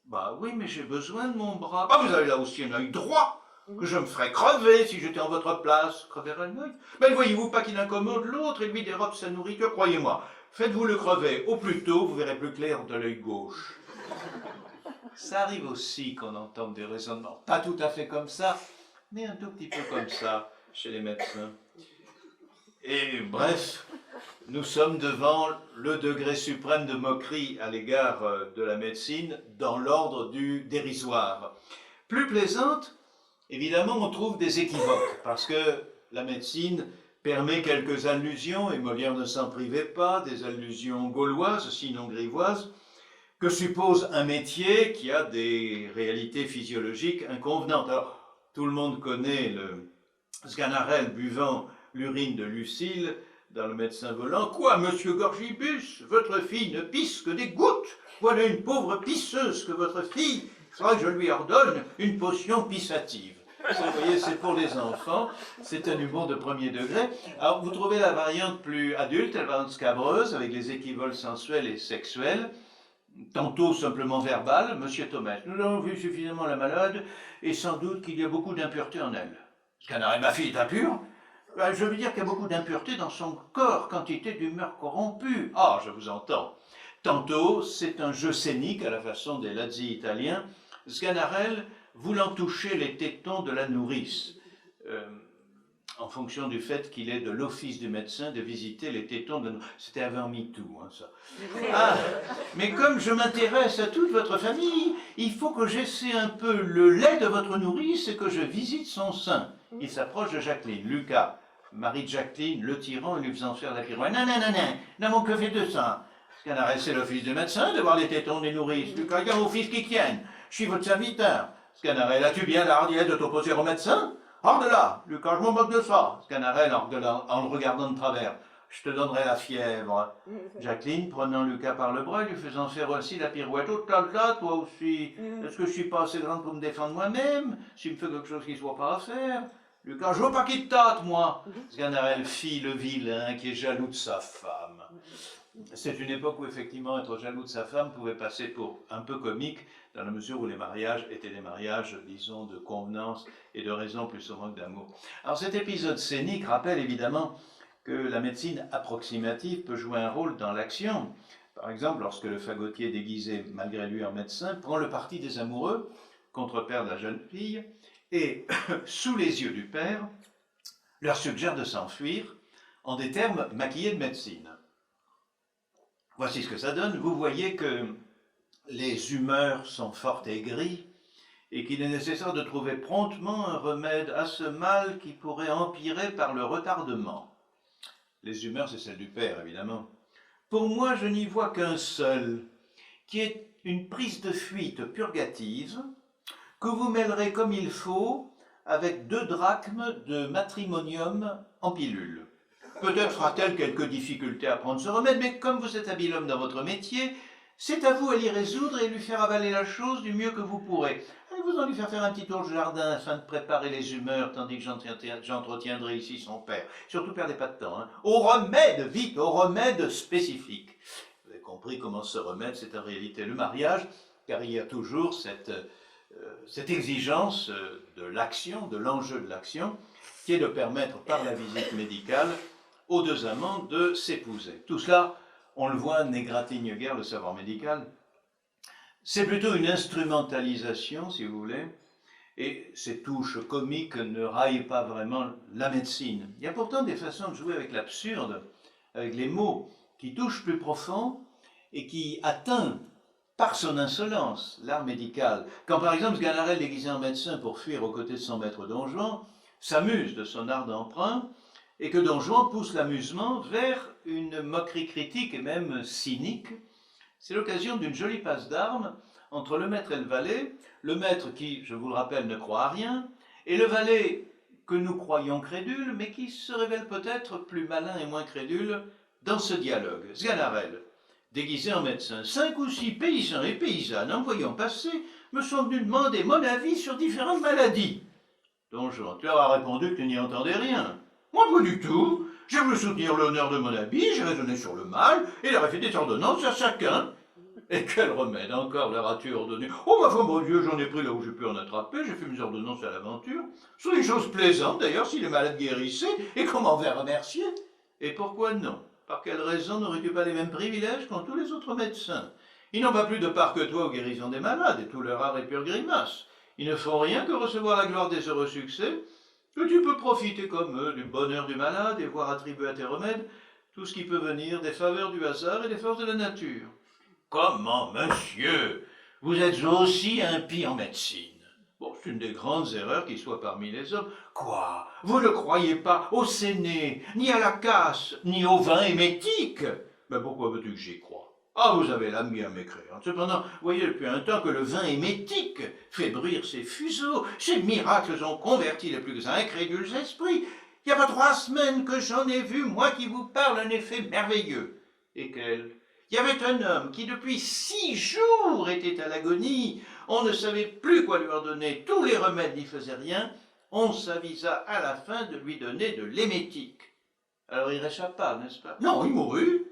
Bah oui, mais j'ai besoin de mon bras. Bah vous avez là aussi un œil droit, que je me ferais crever si j'étais en votre place. Crever un œil? Mais ne voyez-vous pas qu'il incommode l'autre et lui dérobe sa nourriture? Croyez-moi, faites-vous le crever. Au plus tôt, vous verrez plus clair de l'œil gauche. Ça arrive aussi qu'on entende des raisonnements, pas tout à fait comme ça, mais un tout petit peu comme ça, chez les médecins. Et bref, nous sommes devant le degré suprême de moquerie à l'égard de la médecine dans l'ordre du dérisoire. Plus plaisante, évidemment, on trouve des équivoques, parce que la médecine permet quelques allusions, et Molière ne s'en privait pas, des allusions gauloises, sinon grivoises, que suppose un métier qui a des réalités physiologiques inconvenantes. Alors, tout le monde connaît le Sganarelle buvant l'urine de Lucile dans Le Médecin volant. « Quoi, monsieur Gorgibus, votre fille ne pisse que des gouttes. Voilà une pauvre pisseuse que votre fille. Il faudra que je lui ordonne une potion pissative. » Vous voyez, c'est pour les enfants, c'est un humour de premier degré. Alors, vous trouvez la variante plus adulte, la variante scabreuse, avec les équivoques sensuels et sexuels, tantôt simplement verbales. Monsieur Thomas, nous avons vu suffisamment la malade, et sans doute qu'il y a beaucoup d'impureté en elle. Sganarelle, ma fille est impure? Ben, je veux dire qu'il y a beaucoup d'impureté dans son corps, quantité d'humeur corrompue. Ah, je vous entends. Tantôt, c'est un jeu scénique à la façon des lazzi italiens. Sganarelle voulant toucher les tétons de la nourrice, en fonction du fait qu'il est de l'office du médecin de visiter les tétons de... C'était avant MeToo, hein, ça. Ah, mais comme je m'intéresse à toute votre famille, il faut que j'essaie un peu le lait de votre nourrice et que je visite son sein. Il s'approche de Jacqueline. Lucas, mari de Jacqueline, le tirant et lui faisant faire la pirouette. Non, non, non, non, n'a mon que fait de ça. Sganarelle, c'est l'office du médecin de voir les tétons des nourrices. Lucas, il y a mon fils qui tienne. Je suis votre serviteur. Sganarelle, as-tu bien la hardiesse de t'opposer au médecin? Hors de là, Lucas, je m'en moque de ça. Sganarelle, en le regardant de travers. Je te donnerai la fièvre. Jacqueline, prenant Lucas par le bras, lui faisant faire aussi la pirouette. Oh là, toi aussi. Est-ce que je suis pas assez grande pour me défendre moi-même? S'il me fait quelque chose qui ne soit pas à faire. Lucas, je veux pas qu'il te tâte, moi. Sganarelle, fit le vilain qui est jaloux de sa femme. C'est une époque où, effectivement, être jaloux de sa femme pouvait passer pour un peu comique, dans la mesure où les mariages étaient des mariages, disons, de convenance et de raison plus souvent que d'amour. Alors cet épisode scénique rappelle évidemment que la médecine approximative peut jouer un rôle dans l'action. Par exemple, lorsque le fagotier déguisé, malgré lui en médecin, prend le parti des amoureux, contre-père de la jeune fille, et, sous les yeux du père, leur suggère de s'enfuir en des termes maquillés de médecine. Voici ce que ça donne. Vous voyez que les humeurs sont fort aigries et qu'il est nécessaire de trouver promptement un remède à ce mal qui pourrait empirer par le retardement. Les humeurs, c'est celle du père, évidemment. Pour moi, je n'y vois qu'un seul, qui est une prise de fuite purgative que vous mêlerez comme il faut avec 2 drachmes de matrimonium en pilule. Peut-être fera-t-elle quelques difficultés à prendre ce remède, mais comme vous êtes habile homme dans votre métier, c'est à vous à l'y résoudre et lui faire avaler la chose du mieux que vous pourrez. Allez-vous en lui faire un petit tour de jardin afin de préparer les humeurs, tandis que j'entretiendrai ici son père. Surtout perdez pas de temps. Hein. Au remède, vite, au remède spécifique. Vous avez compris comment ce remède, c'est en réalité le mariage, car il y a toujours cette exigence de l'action, de l'enjeu de l'action, qui est de permettre par la visite médicale aux 2 amants de s'épouser. Tout cela, on le voit, n'égratigne guère le savoir médical. C'est plutôt une instrumentalisation, si vous voulez, et ces touches comiques ne raillent pas vraiment la médecine. Il y a pourtant des façons de jouer avec l'absurde, avec les mots, qui touchent plus profond et qui atteint par son insolence l'art médical. Quand par exemple Sganarelle, déguisé en médecin pour fuir aux côtés de son maître Don Juan, s'amuse de son art d'emprunt, et que Don Juan pousse l'amusement vers une moquerie critique et même cynique, c'est l'occasion d'une jolie passe d'armes entre le maître et le valet, le maître qui, je vous le rappelle, ne croit à rien, et le valet que nous croyons crédule, mais qui se révèle peut-être plus malin et moins crédule dans ce dialogue. Sganarelle, déguisé en médecin, 5 ou 6 paysans et paysannes, en voyant passer, me sont venus demander mon avis sur différentes maladies. Don Juan, tu leur as répondu que tu n'y entendais rien. Moi, pas du tout. J'ai voulu soutenir l'honneur de mon habit, j'ai raisonné sur le mal, et leur ai fait des ordonnances à chacun. Et quel remède encore leur as-tu ordonné? Oh, ma foi, mon Dieu, j'en ai pris là où j'ai pu en attraper, j'ai fait mes ordonnances à l'aventure. Ce sont des choses plaisantes, d'ailleurs, si les malades guérissaient, et comment vers remercier? Et pourquoi non? Par quelle raison n'aurais-tu pas les mêmes privilèges qu'ont tous les autres médecins? Ils n'ont pas plus de part que toi aux guérisons des malades, et tout leur art est pure grimace. Ils ne font rien que recevoir la gloire des heureux succès, que tu peux profiter comme eux du bonheur du malade et voir attribuer à tes remèdes tout ce qui peut venir des faveurs du hasard et des forces de la nature. Comment, monsieur, vous êtes aussi impie en médecine? Bon, c'est une des grandes erreurs qui soit parmi les hommes. Quoi? Vous ne croyez pas au séné, ni à la casse, ni au vin émétique? Mais pourquoi veux-tu que j'y croie? Ah, vous avez l'âme bien mécréante. Cependant, vous voyez depuis un temps que le vin émétique fait bruire ses fuseaux. Ces miracles ont converti les plus incrédules esprits. Il n'y a pas 3 semaines que j'en ai vu, moi qui vous parle, un effet merveilleux. Et quel? Il y avait un homme qui depuis 6 jours était à l'agonie. On ne savait plus quoi lui ordonner. Tous les remèdes n'y faisaient rien. On s'avisa à la fin de lui donner de l'émétique. Alors il réchappa, n'est-ce pas? Non, il mourut.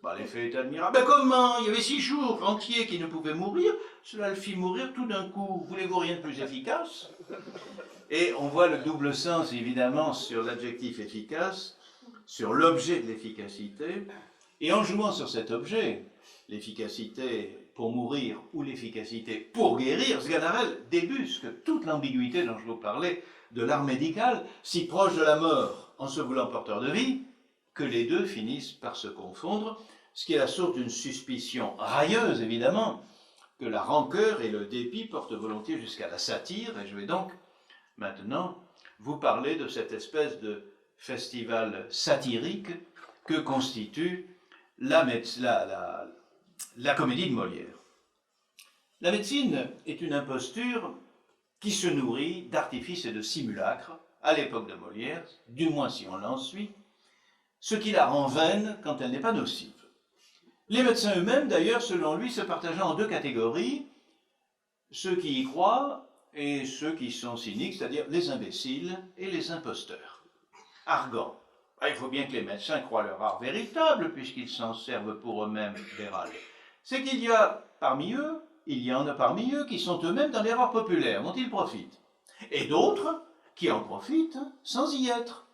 Bah, l'effet est admirable. Ben comment? Il y avait 6 jours entiers qui ne pouvaient mourir. Cela le fit mourir tout d'un coup. Voulez-vous rien de plus efficace? Et on voit le double sens, évidemment, sur l'adjectif efficace, sur l'objet de l'efficacité. Et en jouant sur cet objet, l'efficacité pour mourir ou l'efficacité pour guérir, Sganarelle débusque toute l'ambiguïté dont je vous parlais de l'art médical, si proche de la mort en se voulant porteur de vie, que les deux finissent par se confondre, ce qui est la source d'une suspicion railleuse, évidemment, que la rancœur et le dépit portent volontiers jusqu'à la satire, et je vais donc maintenant vous parler de cette espèce de festival satirique que constitue la comédie de Molière. La médecine est une imposture qui se nourrit d'artifices et de simulacres, à l'époque de Molière, du moins si on l'en suit, ce qui la rend vaine quand elle n'est pas nocive. Les médecins eux-mêmes, d'ailleurs, selon lui, se partageant en 2 catégories, ceux qui y croient et ceux qui sont cyniques, c'est-à-dire les imbéciles et les imposteurs. Argan. Il faut bien que les médecins croient leur art véritable, puisqu'ils s'en servent pour eux-mêmes d'érable. C'est qu'il y a parmi eux, il y en a parmi eux qui sont eux-mêmes dans l'erreur populaire, dont ils profitent. Et d'autres qui en profitent sans y être.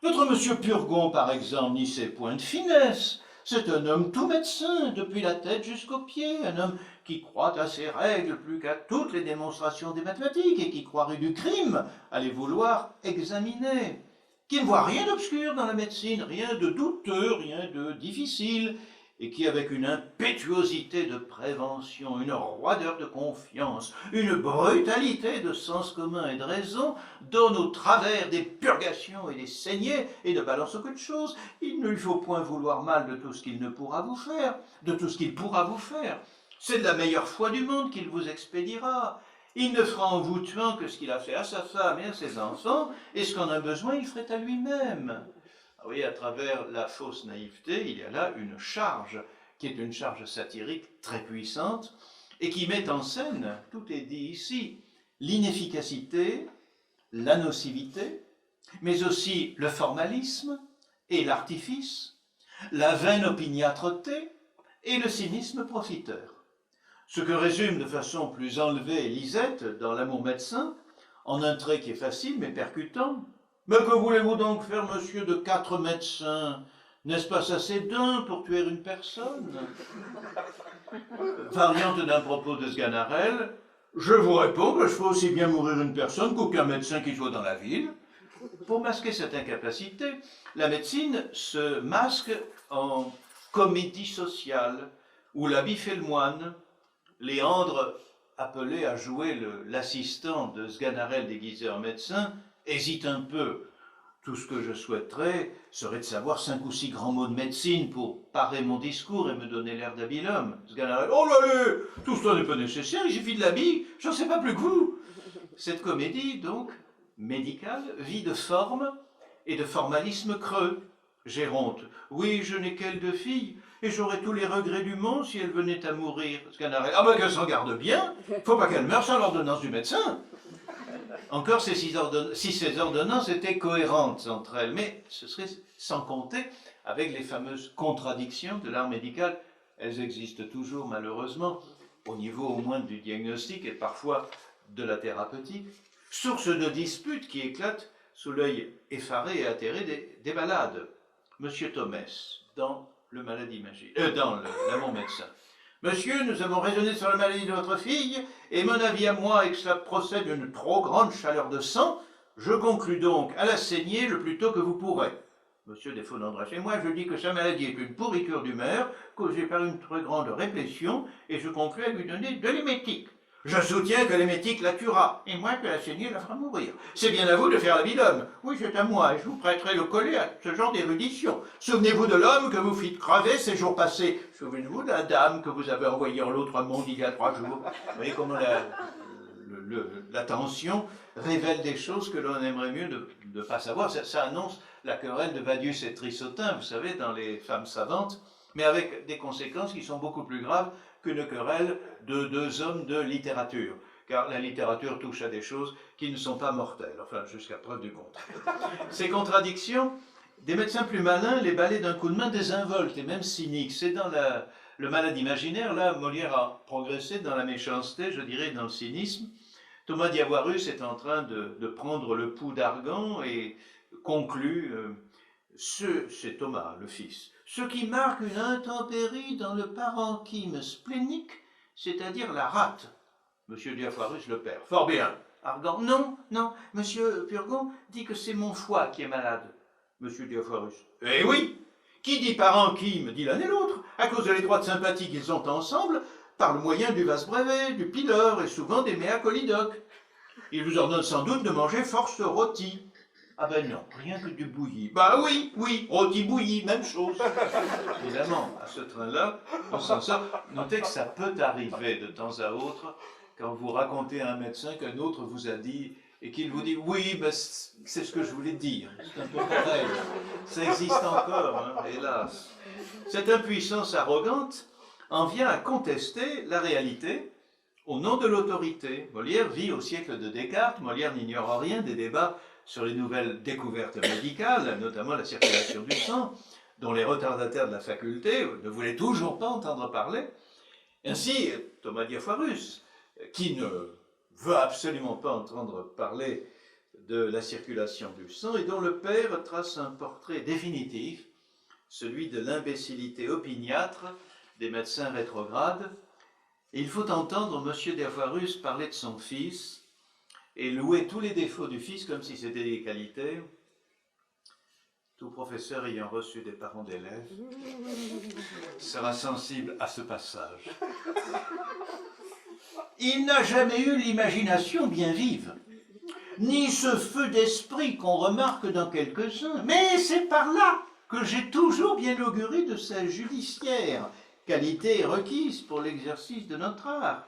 Notre monsieur Purgon, par exemple, n'y sait point de finesse. C'est un homme tout médecin, depuis la tête jusqu'aux pieds, un homme qui croit à ses règles plus qu'à toutes les démonstrations des mathématiques, et qui croirait du crime à les vouloir examiner, qui ne voit rien d'obscur dans la médecine, rien de douteux, rien de difficile, et qui, avec une impétuosité de prévention, une roideur de confiance, une brutalité de sens commun et de raison, donne au travers des purgations et des saignées, et ne balance aucune chose. Il ne lui faut point vouloir mal de tout ce qu'il ne pourra vous faire, de tout ce qu'il pourra vous faire. C'est de la meilleure foi du monde qu'il vous expédiera. Il ne fera en vous tuant que ce qu'il a fait à sa femme et à ses enfants, et ce qu'en a besoin, il ferait à lui-même. Vous voyez, à travers la fausse naïveté, il y a là une charge, qui est une charge satirique très puissante, et qui met en scène, tout est dit ici, l'inefficacité, la nocivité, mais aussi le formalisme et l'artifice, la vaine opiniâtreté et le cynisme profiteur. Ce que résume de façon plus enlevée Lisette dans L'amour médecin, en un trait qui est facile mais percutant. Mais que voulez-vous donc faire, monsieur, de 4 médecins, N'est-ce pas assez d'un pour tuer une personne? Variante d'un propos de Sganarelle, je vous réponds que je ferai aussi bien mourir une personne qu'aucun médecin qui soit dans la ville. Pour masquer cette incapacité, la médecine se masque en comédie sociale, où l'habit fait le moine. Léandre, appelé à jouer l'assistant de Sganarelle déguisé en médecin, hésite un peu. Tout ce que je souhaiterais serait de savoir 5 ou 6 grands mots de médecine pour parer mon discours et me donner l'air d'habile homme. Sganarelle, oh là là, tout cela n'est pas nécessaire, il suffit de l'habit, j'en sais pas plus que vous. Cette comédie, donc, médicale, vit de forme et de formalisme creux. Géronte, oui, je n'ai qu'elle 2 filles, et j'aurais tous les regrets du monde si elles venaient à mourir. Sganarelle, ah ben qu'elle s'en garde bien, faut pas qu'elle meure sans l'ordonnance du médecin. Encore si ces ordonnances étaient cohérentes entre elles, mais ce serait sans compter avec les fameuses contradictions de l'art médical. Elles existent toujours malheureusement, au niveau au moins du diagnostic et parfois de la thérapeutique, source de disputes qui éclatent sous l'œil effaré et atterré des malades. Monsieur Thomès, dans le maladie imaginaire, dans l'amour médecin. Monsieur, nous avons raisonné sur la maladie de votre fille, et mon avis à moi est que cela procède d'une trop grande chaleur de sang. Je conclus donc à la saigner le plus tôt que vous pourrez. Monsieur Desfaux-d'André chez moi, je dis que sa maladie est une pourriture d'humeur causée par une très grande réplétion, et je conclus à lui donner de l'émétique. Je soutiens que l'émétique la tuera, et moi que la saignée la fera mourir. C'est bien à vous de faire la vie d'homme. Oui, c'est à moi, et je vous prêterai le collet à ce genre d'érudition. Souvenez-vous de l'homme que vous fîtes crever ces jours passés. Souvenez-vous de la dame que vous avez envoyée en l'autre monde il y a 3 jours. Vous voyez comment la tension révèle des choses que l'on aimerait mieux ne pas savoir. Ça annonce la querelle de Vadius et Trissotin, vous savez, dans les femmes savantes, mais avec des conséquences qui sont beaucoup plus graves qu'une querelle de 2 hommes de littérature, car la littérature touche à des choses qui ne sont pas mortelles, enfin jusqu'à preuve du contraire. Ces contradictions, des médecins plus malins les balaient d'un coup de main désinvoltes et même cyniques. C'est dans le malade imaginaire, là, Molière a progressé dans la méchanceté, je dirais dans le cynisme. Thomas Diavorus est en train de prendre le pouls d'Argan et conclut, c'est Thomas, le fils, ce qui marque une intempérie dans le parenchyme splénique, c'est-à-dire la rate. Monsieur Diaphorus, le père. Fort bien. Argan, non, monsieur Purgon dit que c'est mon foie qui est malade. Monsieur Diaphorus, eh oui, qui dit parenchyme dit l'un et l'autre, à cause de l'étroite sympathie qu'ils ont ensemble, par le moyen du vase brevet, du pylore et souvent des mea colidoques. Il vous ordonne sans doute de manger force rôti. Ah ben non, rien que du bouilli. Bah oui, rôti bouilli, même chose. Évidemment, à ce train-là, on s'en sort. Notez que ça peut arriver de temps à autre, quand vous racontez à un médecin qu'un autre vous a dit, et qu'il vous dit, oui, ben, c'est ce que je voulais dire. C'est un peu pareil. Ça existe encore, hein, hélas. Cette impuissance arrogante en vient à contester la réalité au nom de l'autorité. Molière vit au siècle de Descartes. Molière n'ignore rien des débats sur les nouvelles découvertes médicales, notamment la circulation du sang, dont les retardataires de la faculté ne voulaient toujours pas entendre parler. Ainsi, Thomas Diaphorus, qui ne veut absolument pas entendre parler de la circulation du sang, et dont le père trace un portrait définitif, celui de l'imbécilité opiniâtre des médecins rétrogrades. Et il faut entendre M. Diaphorus parler de son fils, et louer tous les défauts du fils comme si c'était des qualités. Tout professeur ayant reçu des parents d'élèves sera sensible à ce passage. Il n'a jamais eu l'imagination bien vive, ni ce feu d'esprit qu'on remarque dans quelques-uns, mais c'est par là que j'ai toujours bien auguré de sa judiciaire, qualité requise pour l'exercice de notre art.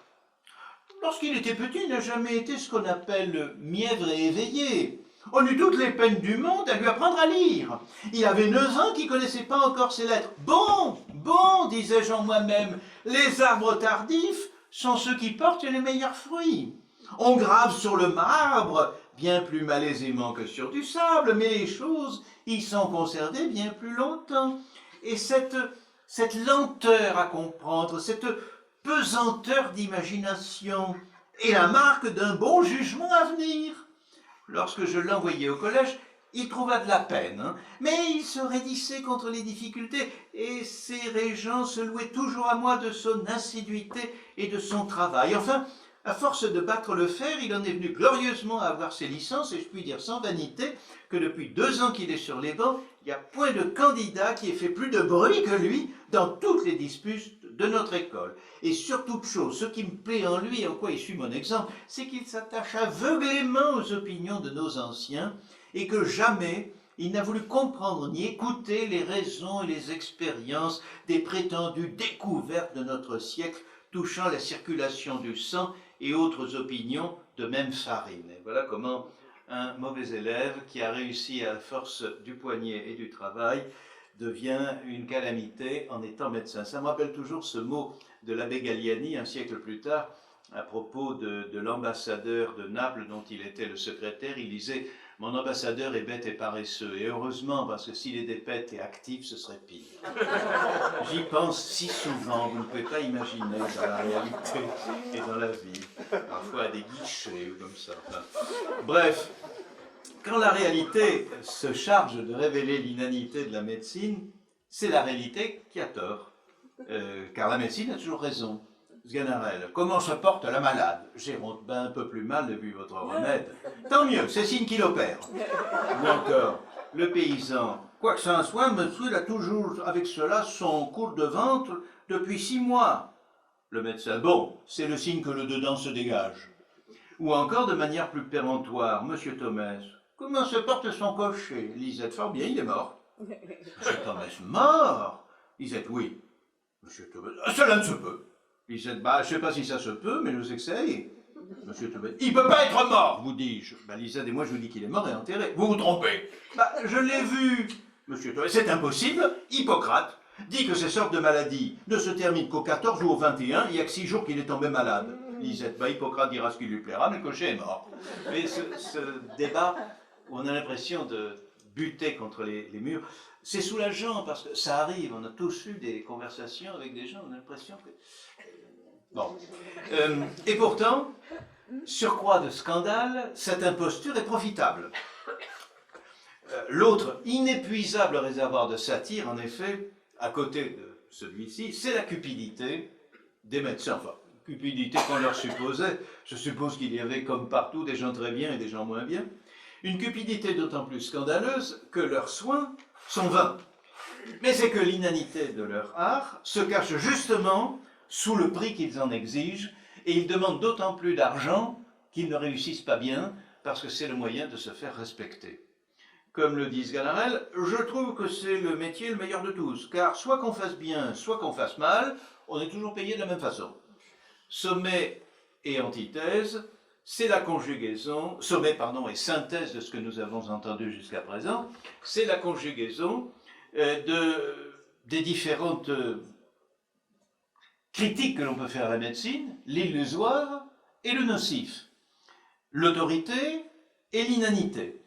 Lorsqu'il était petit, il n'a jamais été ce qu'on appelle mièvre et éveillé. On eut toutes les peines du monde à lui apprendre à lire. Il avait 9 ans qu'il ne connaissait pas encore ses lettres. Bon, disais-je en moi-même, les arbres tardifs sont ceux qui portent les meilleurs fruits. On grave sur le marbre bien plus malaisément que sur du sable, mais les choses y sont conservées bien plus longtemps. Et cette lenteur à comprendre, cette pesanteur d'imagination est la marque d'un bon jugement à venir. Lorsque je l'envoyais au collège, il trouva de la peine, hein, mais il se raidissait contre les difficultés, et ses régents se louaient toujours à moi de son assiduité et de son travail. Enfin, à force de battre le fer, il en est venu glorieusement à avoir ses licences, et je puis dire sans vanité que depuis 2 ans qu'il est sur les bancs, il n'y a point de candidat qui ait fait plus de bruit que lui dans toutes les disputes de notre école. Et sur toute chose, ce qui me plaît en lui, et en quoi il suit mon exemple, c'est qu'il s'attache aveuglément aux opinions de nos anciens, et que jamais il n'a voulu comprendre ni écouter les raisons et les expériences des prétendues découvertes de notre siècle touchant la circulation du sang et autres opinions de même farine. Et voilà comment un mauvais élève qui a réussi à la force du poignet et du travail devient une calamité en étant médecin. Ça me rappelle toujours ce mot de l'abbé Galliani, un siècle plus tard, à propos de l'ambassadeur de Naples dont il était le secrétaire. Il disait « Mon ambassadeur est bête et paresseux, et heureusement, parce que s'il est bête et actif, ce serait pire. » J'y pense si souvent, vous ne pouvez pas imaginer dans la réalité et dans la vie, parfois à des guichets ou comme ça. Enfin, bref, quand la réalité se charge de révéler l'inanité de la médecine, c'est la réalité qui a tort, car la médecine a toujours raison. Sganarelle, comment se porte la malade? J'ai un peu plus mal depuis votre remède. Tant mieux, c'est signe qu'il opère. Ou encore, le paysan, quoi que ça en soit, monsieur, il a toujours avec cela son cours de ventre depuis 6 mois. Le médecin, bon, c'est le signe que le dedans se dégage. Ou encore, de manière plus péremptoire, monsieur Thomas, comment se porte son cocher? Lisette, fort bien, il est mort. Monsieur Thomas, mort? Lisette, oui. Monsieur Thomas, cela ne se peut. Lisette, je ne sais pas si ça se peut, mais nous essayons. Monsieur Thomas, il ne peut pas être mort, vous dis-je. Lisette et moi, je vous dis qu'il est mort et enterré. Vous vous trompez. Je l'ai vu. Monsieur Thomas, c'est impossible. Hippocrate dit que ces sortes de maladies ne se terminent qu'au 14 ou au 21. Il n'y a que 6 jours qu'il est tombé malade. Lisette, Hippocrate dira ce qui lui plaira, mais le cocher est mort. Mais ce débat où on a l'impression de buter contre les murs, c'est soulageant parce que ça arrive. On a tous eu des conversations avec des gens, on a l'impression que... Bon. Et pourtant, surcroît de scandale, cette imposture est profitable. L'autre inépuisable réservoir de satire, en effet, à côté de celui-ci, c'est la cupidité des médecins. Enfin, cupidité qu'on leur supposait. Je suppose qu'il y avait, comme partout, des gens très bien et des gens moins bien. Une cupidité d'autant plus scandaleuse que leurs soins sont vains. Mais c'est que l'inanité de leur art se cache justement sous le prix qu'ils en exigent, et ils demandent d'autant plus d'argent qu'ils ne réussissent pas bien, parce que c'est le moyen de se faire respecter. Comme le dit Sganarelle, je trouve que c'est le métier le meilleur de tous, car soit qu'on fasse bien, soit qu'on fasse mal, on est toujours payé de la même façon. Sommet et antithèse, c'est la conjugaison, sommet et synthèse de ce que nous avons entendu jusqu'à présent, c'est la conjugaison des différentes critiques que l'on peut faire à la médecine, l'illusoire et le nocif, l'autorité et l'inanité.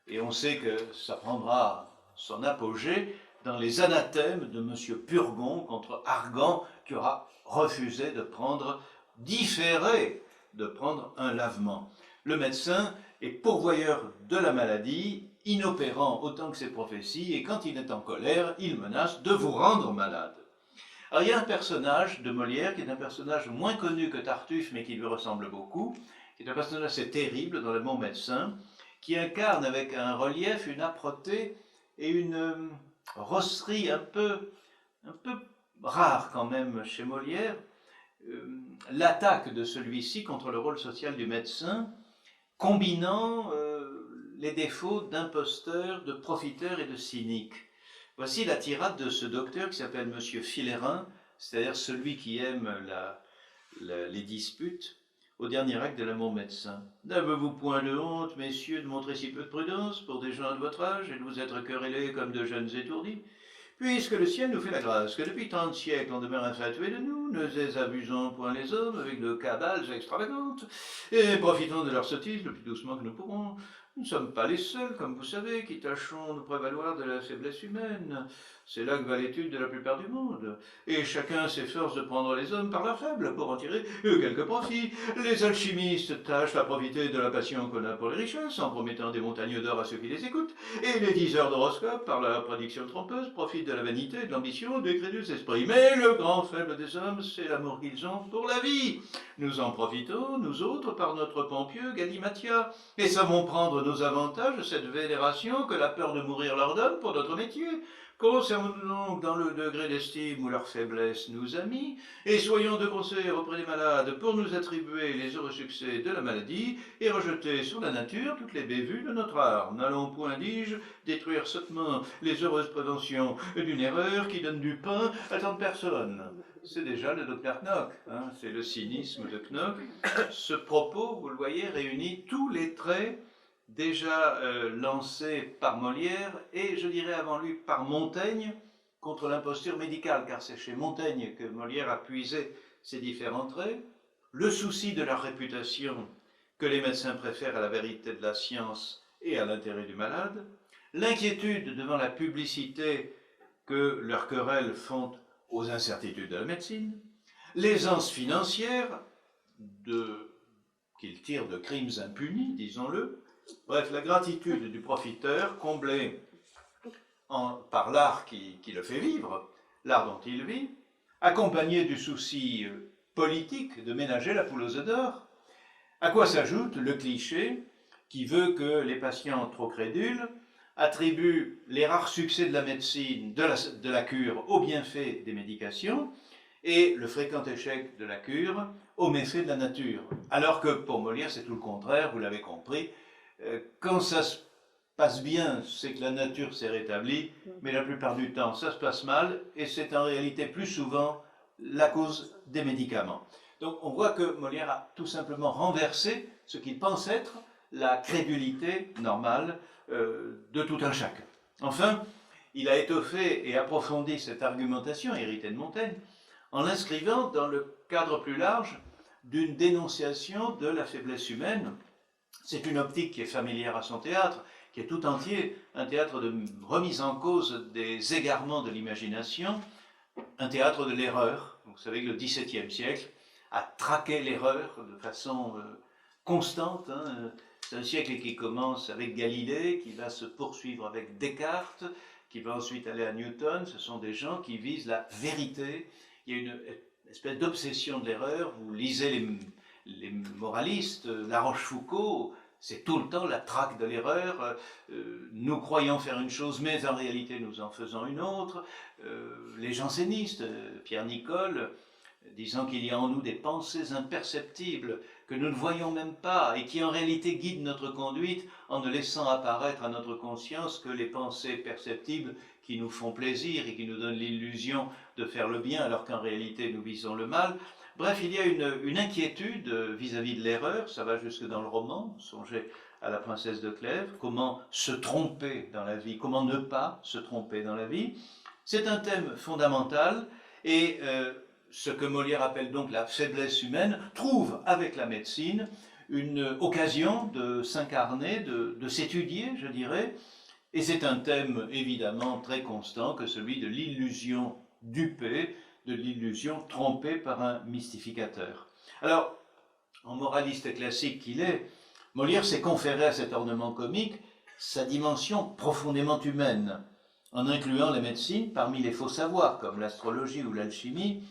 Et on sait que ça prendra son apogée dans les anathèmes de M. Purgon contre Argan, qui aura refusé différé de prendre un lavement. Le médecin est pourvoyeur de la maladie, inopérant autant que ses prophéties, et quand il est en colère, il menace de vous rendre malade. Alors il y a un personnage de Molière qui est un personnage moins connu que Tartuffe, mais qui lui ressemble beaucoup, qui est un personnage assez terrible dans Le Bon Médecin, qui incarne avec un relief, une âpreté et une rosserie un peu rare quand même chez Molière, l'attaque de celui-ci contre le rôle social du médecin, combinant les défauts d'imposteur, de profiteur et de cynique. Voici la tirade de ce docteur qui s'appelle Monsieur Filérin, c'est-à-dire celui qui aime les disputes, au dernier acte de l'amour médecin. N'avez-vous point de honte, messieurs, de montrer si peu de prudence pour des gens de votre âge et de vous être querellés comme de jeunes étourdis? Puisque le ciel nous fait la grâce que depuis 30 siècles on demeure infatués de nous, ne désabusons point les hommes avec de cabales extravagantes, et profitons de leur sottise le plus doucement que nous pourrons. Nous ne sommes pas les seuls, comme vous savez, qui tâchons de prévaloir de la faiblesse humaine. C'est là que va l'étude de la plupart du monde. Et chacun s'efforce de prendre les hommes par leurs faibles pour en tirer quelques profits. Les alchimistes tâchent à profiter de la passion qu'on a pour les richesses en promettant des montagnes d'or à ceux qui les écoutent. Et les diseurs d'horoscope, par leur prédiction trompeuse, profitent de la vanité et de l'ambition des crédules esprits. Mais le grand faible des hommes, c'est l'amour qu'ils ont pour la vie. Nous en profitons, nous autres, par notre pompieux galimatia, et savons prendre nos avantages de cette vénération que la peur de mourir leur donne pour notre métier. Conservons-nous donc dans le degré d'estime où leur faiblesse nous a mis, et soyons de concert auprès des malades pour nous attribuer les heureux succès de la maladie, et rejeter sur la nature toutes les bévues de notre art. N'allons point, dis-je, détruire sottement les heureuses préventions d'une erreur qui donne du pain à tant de personnes. C'est déjà le docteur Knock, hein, c'est le cynisme de Knock. Ce propos, vous le voyez, réunit tous les traits déjà lancés par Molière et, je dirais avant lui, par Montaigne contre l'imposture médicale, car c'est chez Montaigne que Molière a puisé ces différents traits. Le souci de leur réputation que les médecins préfèrent à la vérité de la science et à l'intérêt du malade, l'inquiétude devant la publicité que leurs querelles font aux incertitudes de la médecine, l'aisance financière qu'ils tirent de crimes impunis, disons-le, bref, la gratitude du profiteur comblée par l'art qui le fait vivre, l'art dont il vit, accompagné du souci politique de ménager la poule aux œufs d'or, à quoi s'ajoute le cliché qui veut que les patients trop crédules attribuent les rares succès de la médecine, de la cure, aux bienfaits des médications, et le fréquent échec de la cure aux méfaits de la nature. Alors que pour Molière, c'est tout le contraire, vous l'avez compris. Quand ça se passe bien, c'est que la nature s'est rétablie, mais la plupart du temps, ça se passe mal, et c'est en réalité plus souvent la cause des médicaments. Donc on voit que Molière a tout simplement renversé ce qu'il pense être la crédulité normale de tout un chacun. Enfin, il a étoffé et approfondi cette argumentation héritée de Montaigne en l'inscrivant dans le cadre plus large d'une dénonciation de la faiblesse humaine. C'est une optique qui est familière à son théâtre, qui est tout entier un théâtre de remise en cause des égarements de l'imagination, un théâtre de l'erreur. Vous savez que le XVIIe siècle a traqué l'erreur de façon constante. C'est un siècle qui commence avec Galilée, qui va se poursuivre avec Descartes, qui va ensuite aller à Newton. Ce sont des gens qui visent la vérité. Il y a une espèce d'obsession de l'erreur. Vous lisez les moralistes, La Rochefoucauld, c'est tout le temps la traque de l'erreur. Nous croyons faire une chose, mais en réalité nous en faisons une autre. Les jansénistes, Pierre Nicole, disant qu'il y a en nous des pensées imperceptibles que nous ne voyons même pas et qui en réalité guident notre conduite en ne laissant apparaître à notre conscience que les pensées perceptibles qui nous font plaisir et qui nous donnent l'illusion de faire le bien alors qu'en réalité nous visons le mal. Bref, il y a une inquiétude vis-à-vis de l'erreur, ça va jusque dans le roman, songez à la princesse de Clèves, comment se tromper dans la vie, comment ne pas se tromper dans la vie. C'est un thème fondamental et ce que Molière appelle donc la faiblesse humaine trouve avec la médecine une occasion de s'incarner, de s'étudier, je dirais, et c'est un thème évidemment très constant que celui de l'illusion dupée, de l'illusion trompée par un mystificateur. Alors, en moraliste classique qu'il est, Molière s'est conféré à cet ornement comique sa dimension profondément humaine, en incluant la médecine parmi les faux savoirs, comme l'astrologie ou l'alchimie,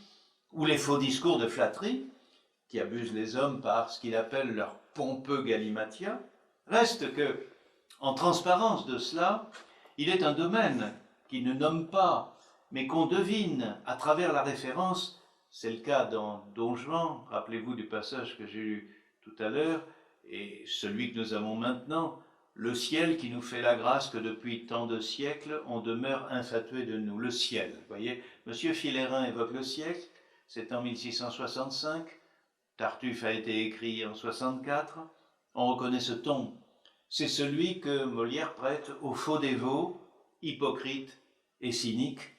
ou les faux discours de flatterie, qui abusent les hommes par ce qu'il appelle leur pompeux galimatia. Reste que, en transparence de cela, il est un domaine qui ne nomme pas, mais qu'on devine à travers la référence. C'est le cas dans Don Juan, rappelez-vous du passage que j'ai lu tout à l'heure, et celui que nous avons maintenant, le ciel qui nous fait la grâce que depuis tant de siècles, on demeure infatué de nous. Le ciel, vous voyez, M. Filérin évoque le siècle, c'est en 1665, Tartuffe a été écrit en 64, on reconnaît ce ton. C'est celui que Molière prête aux faux dévots, hypocrites et cyniques.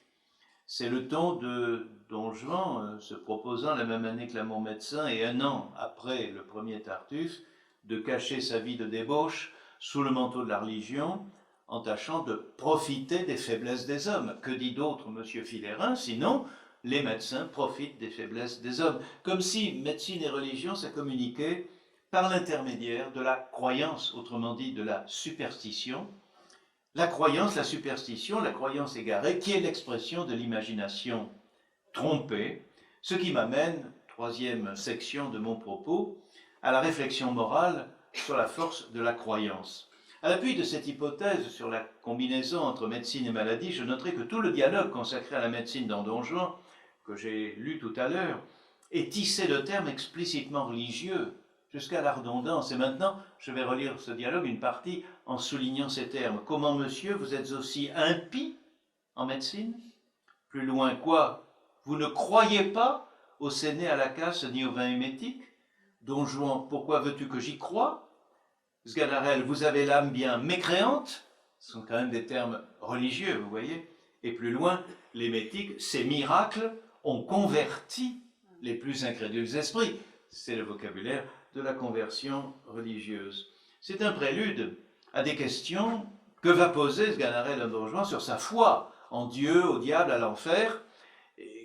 C'est le ton de Don Juan, se proposant la même année que l'amour médecin et un an après le premier Tartuffe, de cacher sa vie de débauche sous le manteau de la religion, en tâchant de profiter des faiblesses des hommes. Que dit d'autre M. Filérin, sinon les médecins profitent des faiblesses des hommes. Comme si médecine et religion, ça communiquait par l'intermédiaire de la croyance, autrement dit de la superstition. La croyance, la superstition, la croyance égarée, qui est l'expression de l'imagination trompée, ce qui m'amène, troisième section de mon propos, à la réflexion morale sur la force de la croyance. À l'appui de cette hypothèse sur la combinaison entre médecine et maladie, je noterai que tout le dialogue consacré à la médecine dans Don Juan, que j'ai lu tout à l'heure, est tissé de termes explicitement religieux, jusqu'à la redondance. Et maintenant, je vais relire ce dialogue, une partie, en soulignant ces termes. Comment, monsieur, vous êtes aussi impie en médecine? Plus loin, quoi? Vous ne croyez pas au séné, à la casse, ni au vin émétique? Don Juan, pourquoi veux-tu que j'y croie? Sganarelle, vous avez l'âme bien mécréante? Ce sont quand même des termes religieux, vous voyez. Et plus loin, l'émétique, ces miracles ont converti les plus incrédules esprits. C'est le vocabulaire de la conversion religieuse. C'est un prélude à des questions que va poser Sganarelle à Don Juan sur sa foi en Dieu, au diable, à l'enfer.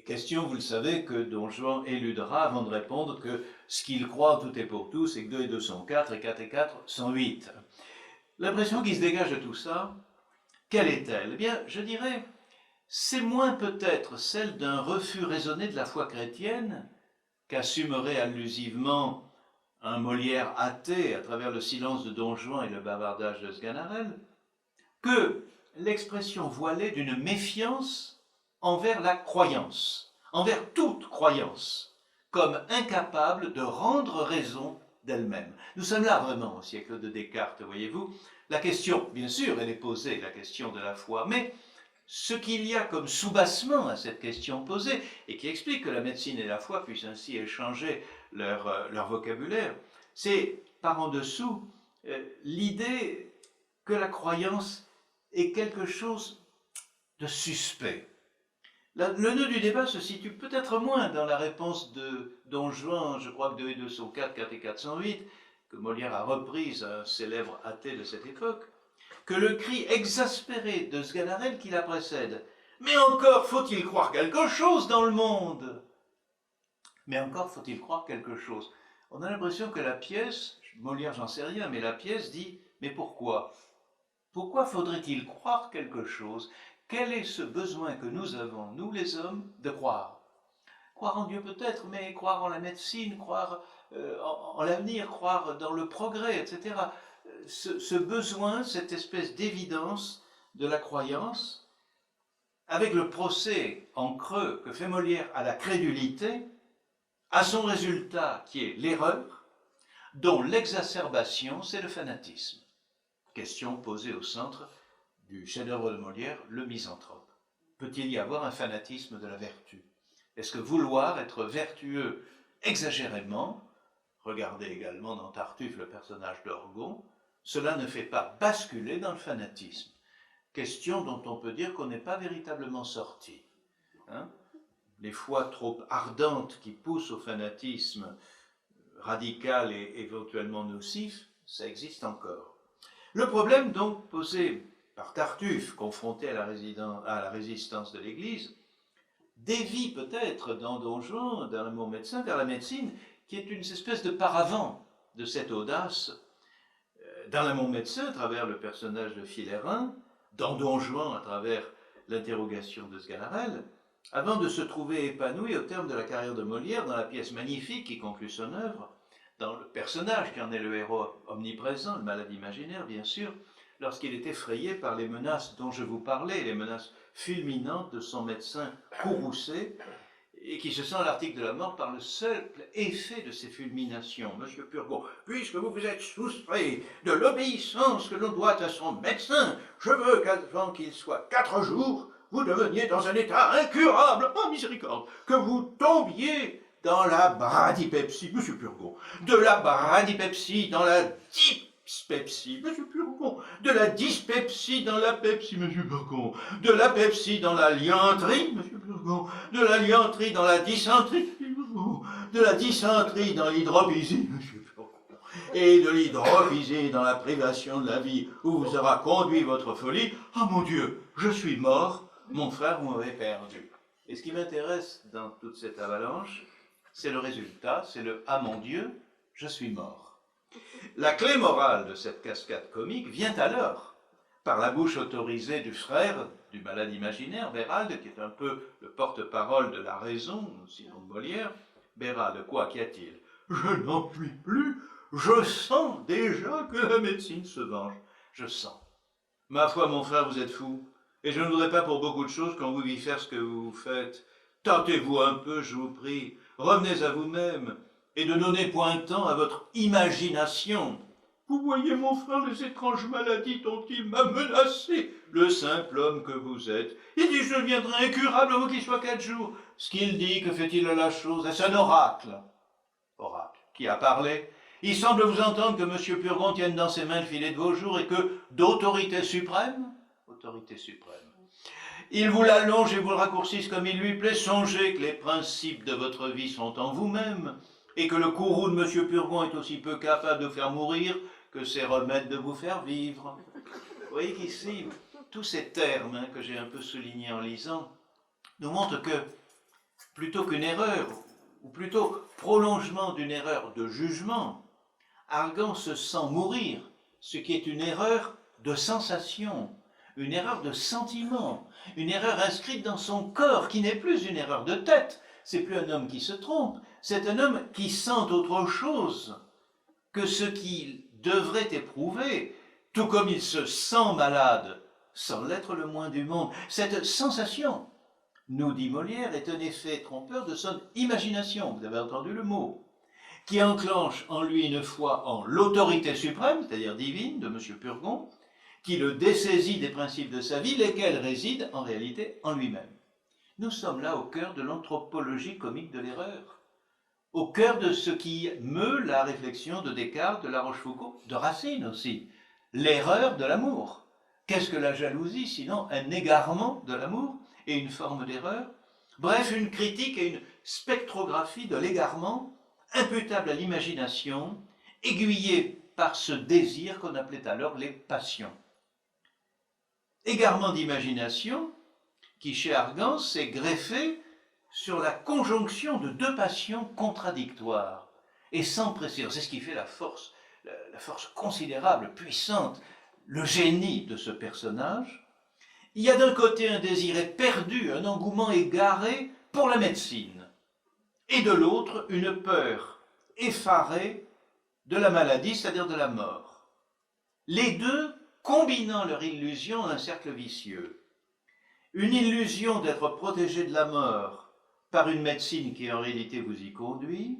Question, vous le savez, que Don Juan éludera avant de répondre que ce qu'il croit, tout est pour tous, et que 2 et 2 sont 4, et 4 et 4 sont 8. L'impression qui se dégage de tout ça, quelle est-elle? Eh bien, je dirais, c'est moins peut-être celle d'un refus raisonné de la foi chrétienne qu'assumerait allusivement un Molière athée à travers le silence de Don Juan et le bavardage de Sganarelle, que l'expression voilée d'une méfiance envers la croyance, envers toute croyance, comme incapable de rendre raison d'elle-même. Nous sommes là vraiment au siècle de Descartes, voyez-vous. La question, bien sûr, elle est posée, la question de la foi, mais ce qu'il y a comme soubassement à cette question posée, et qui explique que la médecine et la foi puissent ainsi échanger leur vocabulaire, c'est par en dessous l'idée que la croyance est quelque chose de suspect. Le nœud du débat se situe peut-être moins dans la réponse de Don Juan, je crois que 2 et 2 sont 4, 4 et 4 sont 8, que Molière a reprise, un célèbre athée de cette époque, que le cri exaspéré de Sganarelle qui la précède. Mais encore faut-il croire quelque chose dans le monde? Mais encore faut-il croire quelque chose? On a l'impression que la pièce, Molière j'en sais rien, mais la pièce dit, mais pourquoi? Pourquoi faudrait-il croire quelque chose? Quel est ce besoin que nous avons, nous les hommes, de croire? Croire en Dieu peut-être, mais croire en la médecine, croire en l'avenir, croire dans le progrès, etc. Ce besoin, cette espèce d'évidence de la croyance, avec le procès en creux que fait Molière à la crédulité, a son résultat qui est l'erreur, dont l'exacerbation, c'est le fanatisme. Question posée au centre du chef-d'œuvre de Molière, le misanthrope. Peut-il y avoir un fanatisme de la vertu? Est-ce que vouloir être vertueux exagérément, regardez également dans Tartuffe le personnage d'Orgon, cela ne fait pas basculer dans le fanatisme? Question dont on peut dire qu'on n'est pas véritablement sorti. Les foi trop ardentes qui poussent au fanatisme radical et éventuellement nocif, ça existe encore. Le problème donc posé par Tartuffe, confronté à la résistance de l'Église, dévie peut-être dans Don Juan, dans l'amour médecin, vers la médecine, qui est une espèce de paravent de cette audace. Dans l'amour médecin, à travers le personnage de Filérin, dans Don Juan, à travers l'interrogation de Sganarelle, avant de se trouver épanoui au terme de la carrière de Molière, dans la pièce magnifique qui conclut son œuvre, dans le personnage qui en est le héros omniprésent, le malade imaginaire bien sûr, lorsqu'il est effrayé par les menaces dont je vous parlais, les menaces fulminantes de son médecin courroucé, et qui se sent à l'article de la mort par le seul effet de ces fulminations. Monsieur Purgon, puisque vous vous êtes soustrait de l'obéissance que l'on doit à son médecin, je veux qu'avant qu'il soit 4 jours, vous deveniez dans un état incurable, oh miséricorde, que vous tombiez dans la bradypepsie, monsieur Purgon, de la bradypepsie dans la dyspepsie, monsieur Purgon, de la dyspepsie dans la pepsie, monsieur Purgon, de la pepsie dans la lianterie, monsieur Purgon, de la lianterie dans la dysenterie, monsieur Purgon, de la dysenterie dans l'hydropésie, monsieur Purgon, et de l'hydrolyser dans la privation de la vie où vous aura conduit votre folie. Ah mon Dieu, je suis mort, mon frère, vous m'avez perdu. Et ce qui m'intéresse dans toute cette avalanche, c'est le résultat, c'est le « Ah mon Dieu, je suis mort ». La clé morale de cette cascade comique vient alors par la bouche autorisée du frère du malade imaginaire, Bérald, qui est un peu le porte-parole de la raison, sinon de Molière. Bérald, quoi, qu'y a-t-il? Je n'en puis plus, je sens déjà que la médecine se venge. Je sens. Ma foi, mon frère, vous êtes fou, et je ne voudrais pas pour beaucoup de choses qu'on vous vit faire ce que vous faites. Tentez-vous un peu, je vous prie, revenez à vous-même, et ne donnez point temps à votre imagination. Vous voyez, mon frère, les étranges maladies dont il m'a menacé, le simple homme que vous êtes. Il dit, je deviendrai incurable avant qu'il soit 4 jours. Ce qu'il dit, que fait-il à la chose? Est-ce un oracle? Oracle. Qui a parlé? Il semble vous entendre que M. Purgon tienne dans ses mains le filet de vos jours et que, d'autorité suprême, autorité suprême, il vous l'allonge et vous le raccourcisse comme il lui plaît. Songez que les principes de votre vie sont en vous-même et que le courroux de M. Purgon est aussi peu capable de vous faire mourir que ses remèdes de vous faire vivre. Vous voyez qu'ici, tous ces termes que j'ai un peu soulignés en lisant nous montrent que, plutôt qu'une erreur, ou plutôt prolongement d'une erreur de jugement, Argan se sent mourir, ce qui est une erreur de sensation, une erreur de sentiment, une erreur inscrite dans son corps, qui n'est plus une erreur de tête. C'est plus un homme qui se trompe, c'est un homme qui sent autre chose que ce qu'il devrait éprouver, tout comme il se sent malade, sans l'être le moins du monde. Cette sensation, nous dit Molière, est un effet trompeur de son imagination, vous avez entendu le mot, qui enclenche en lui une foi en l'autorité suprême, c'est-à-dire divine, de M. Purgon, qui le dessaisit des principes de sa vie, lesquels résident en réalité en lui-même. Nous sommes là au cœur de l'anthropologie comique de l'erreur, au cœur de ce qui meut la réflexion de Descartes, de La Rochefoucauld, de Racine aussi, l'erreur de l'amour. Qu'est-ce que la jalousie, sinon un égarement de l'amour et une forme d'erreur? Bref, une critique et une spectrographie de l'égarement imputable à l'imagination, aiguillée par ce désir qu'on appelait alors les passions. Égarement d'imagination qui, chez Argan, s'est greffé sur la conjonction de deux passions contradictoires et sans précédent. C'est ce qui fait la force considérable, puissante, le génie de ce personnage. Il y a d'un côté un désir éperdu, un engouement égaré pour la médecine, et de l'autre une peur effarée de la maladie, c'est-à-dire de la mort. Les deux combinant leur illusion en un cercle vicieux. Une illusion d'être protégé de la mort par une médecine qui en réalité vous y conduit,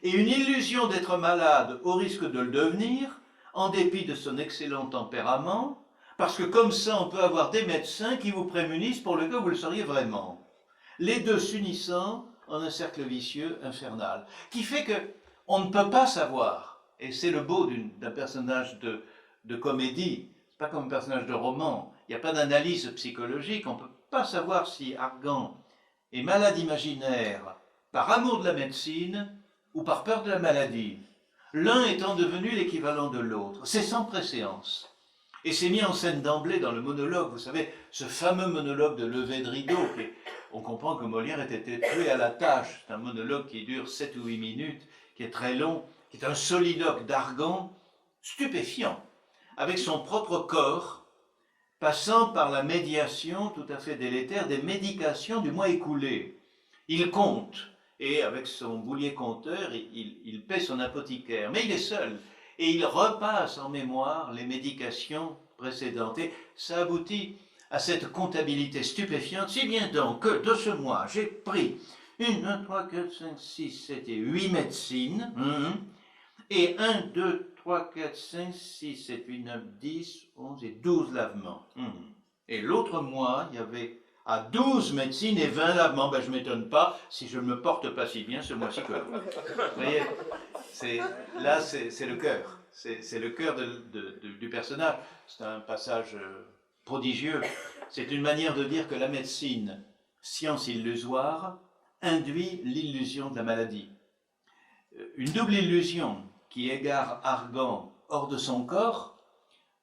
et une illusion d'être malade au risque de le devenir, en dépit de son excellent tempérament, parce que comme ça on peut avoir des médecins qui vous prémunissent pour le cas où vous le seriez vraiment. Les deux s'unissant en un cercle vicieux infernal, qui fait que on ne peut pas savoir, et c'est le beau d'un personnage de comédie, c'est pas comme un personnage de roman, il n'y a pas d'analyse psychologique, on ne peut pas savoir si Argan est malade imaginaire par amour de la médecine ou par peur de la maladie, l'un étant devenu l'équivalent de l'autre. C'est sans préséance. Et c'est mis en scène d'emblée dans le monologue, vous savez, ce fameux monologue de lever de rideau, on comprend que Molière était tué à la tâche. C'est un monologue qui dure 7 ou 8 minutes, qui est très long, qui est un soliloque d'Argan stupéfiant, avec son propre corps, passant par la médiation tout à fait délétère des médications du mois écoulé. Il compte, et avec son boulier compteur, il paie son apothicaire, mais il est seul, et il repasse en mémoire les médications précédentes, et ça aboutit à cette comptabilité stupéfiante, si bien donc que de ce mois, j'ai pris 1, 2, 3, 4, 5, 6, 7 et 8 médecines, et 1, 2, 3, 4, 5, 6, 7, 8, 9, 10, 11 et 12 lavements. Et l'autre mois, il y avait à 12 médecines et 20 lavements. Ben, je ne m'étonne pas si je ne me porte pas si bien ce mois-ci que l'autre. Vous voyez, là, c'est le cœur. C'est le cœur du personnage. C'est un passage prodigieux. C'est une manière de dire que la médecine, science illusoire, induit l'illusion de la maladie. Une double illusion. qui égare Argan hors de son corps,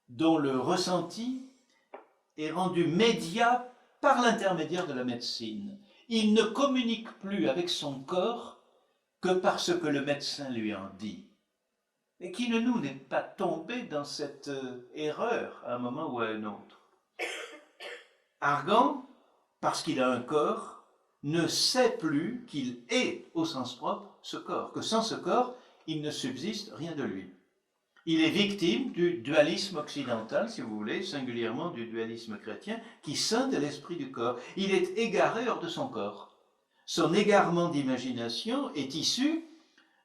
dont le ressenti est rendu médiat par l'intermédiaire de la médecine. Il ne communique plus avec son corps que par ce que le médecin lui en dit. Et qui de nous n'est pas tombé dans cette erreur à un moment ou à un autre? Argan, parce qu'il a un corps, ne sait plus qu'il est, au sens propre, ce corps, que sans ce corps, il ne subsiste rien de lui. Il est victime du dualisme occidental, si vous voulez, singulièrement du dualisme chrétien, qui scinde l'esprit du corps. Il est égaré hors de son corps. Son égarement d'imagination est issu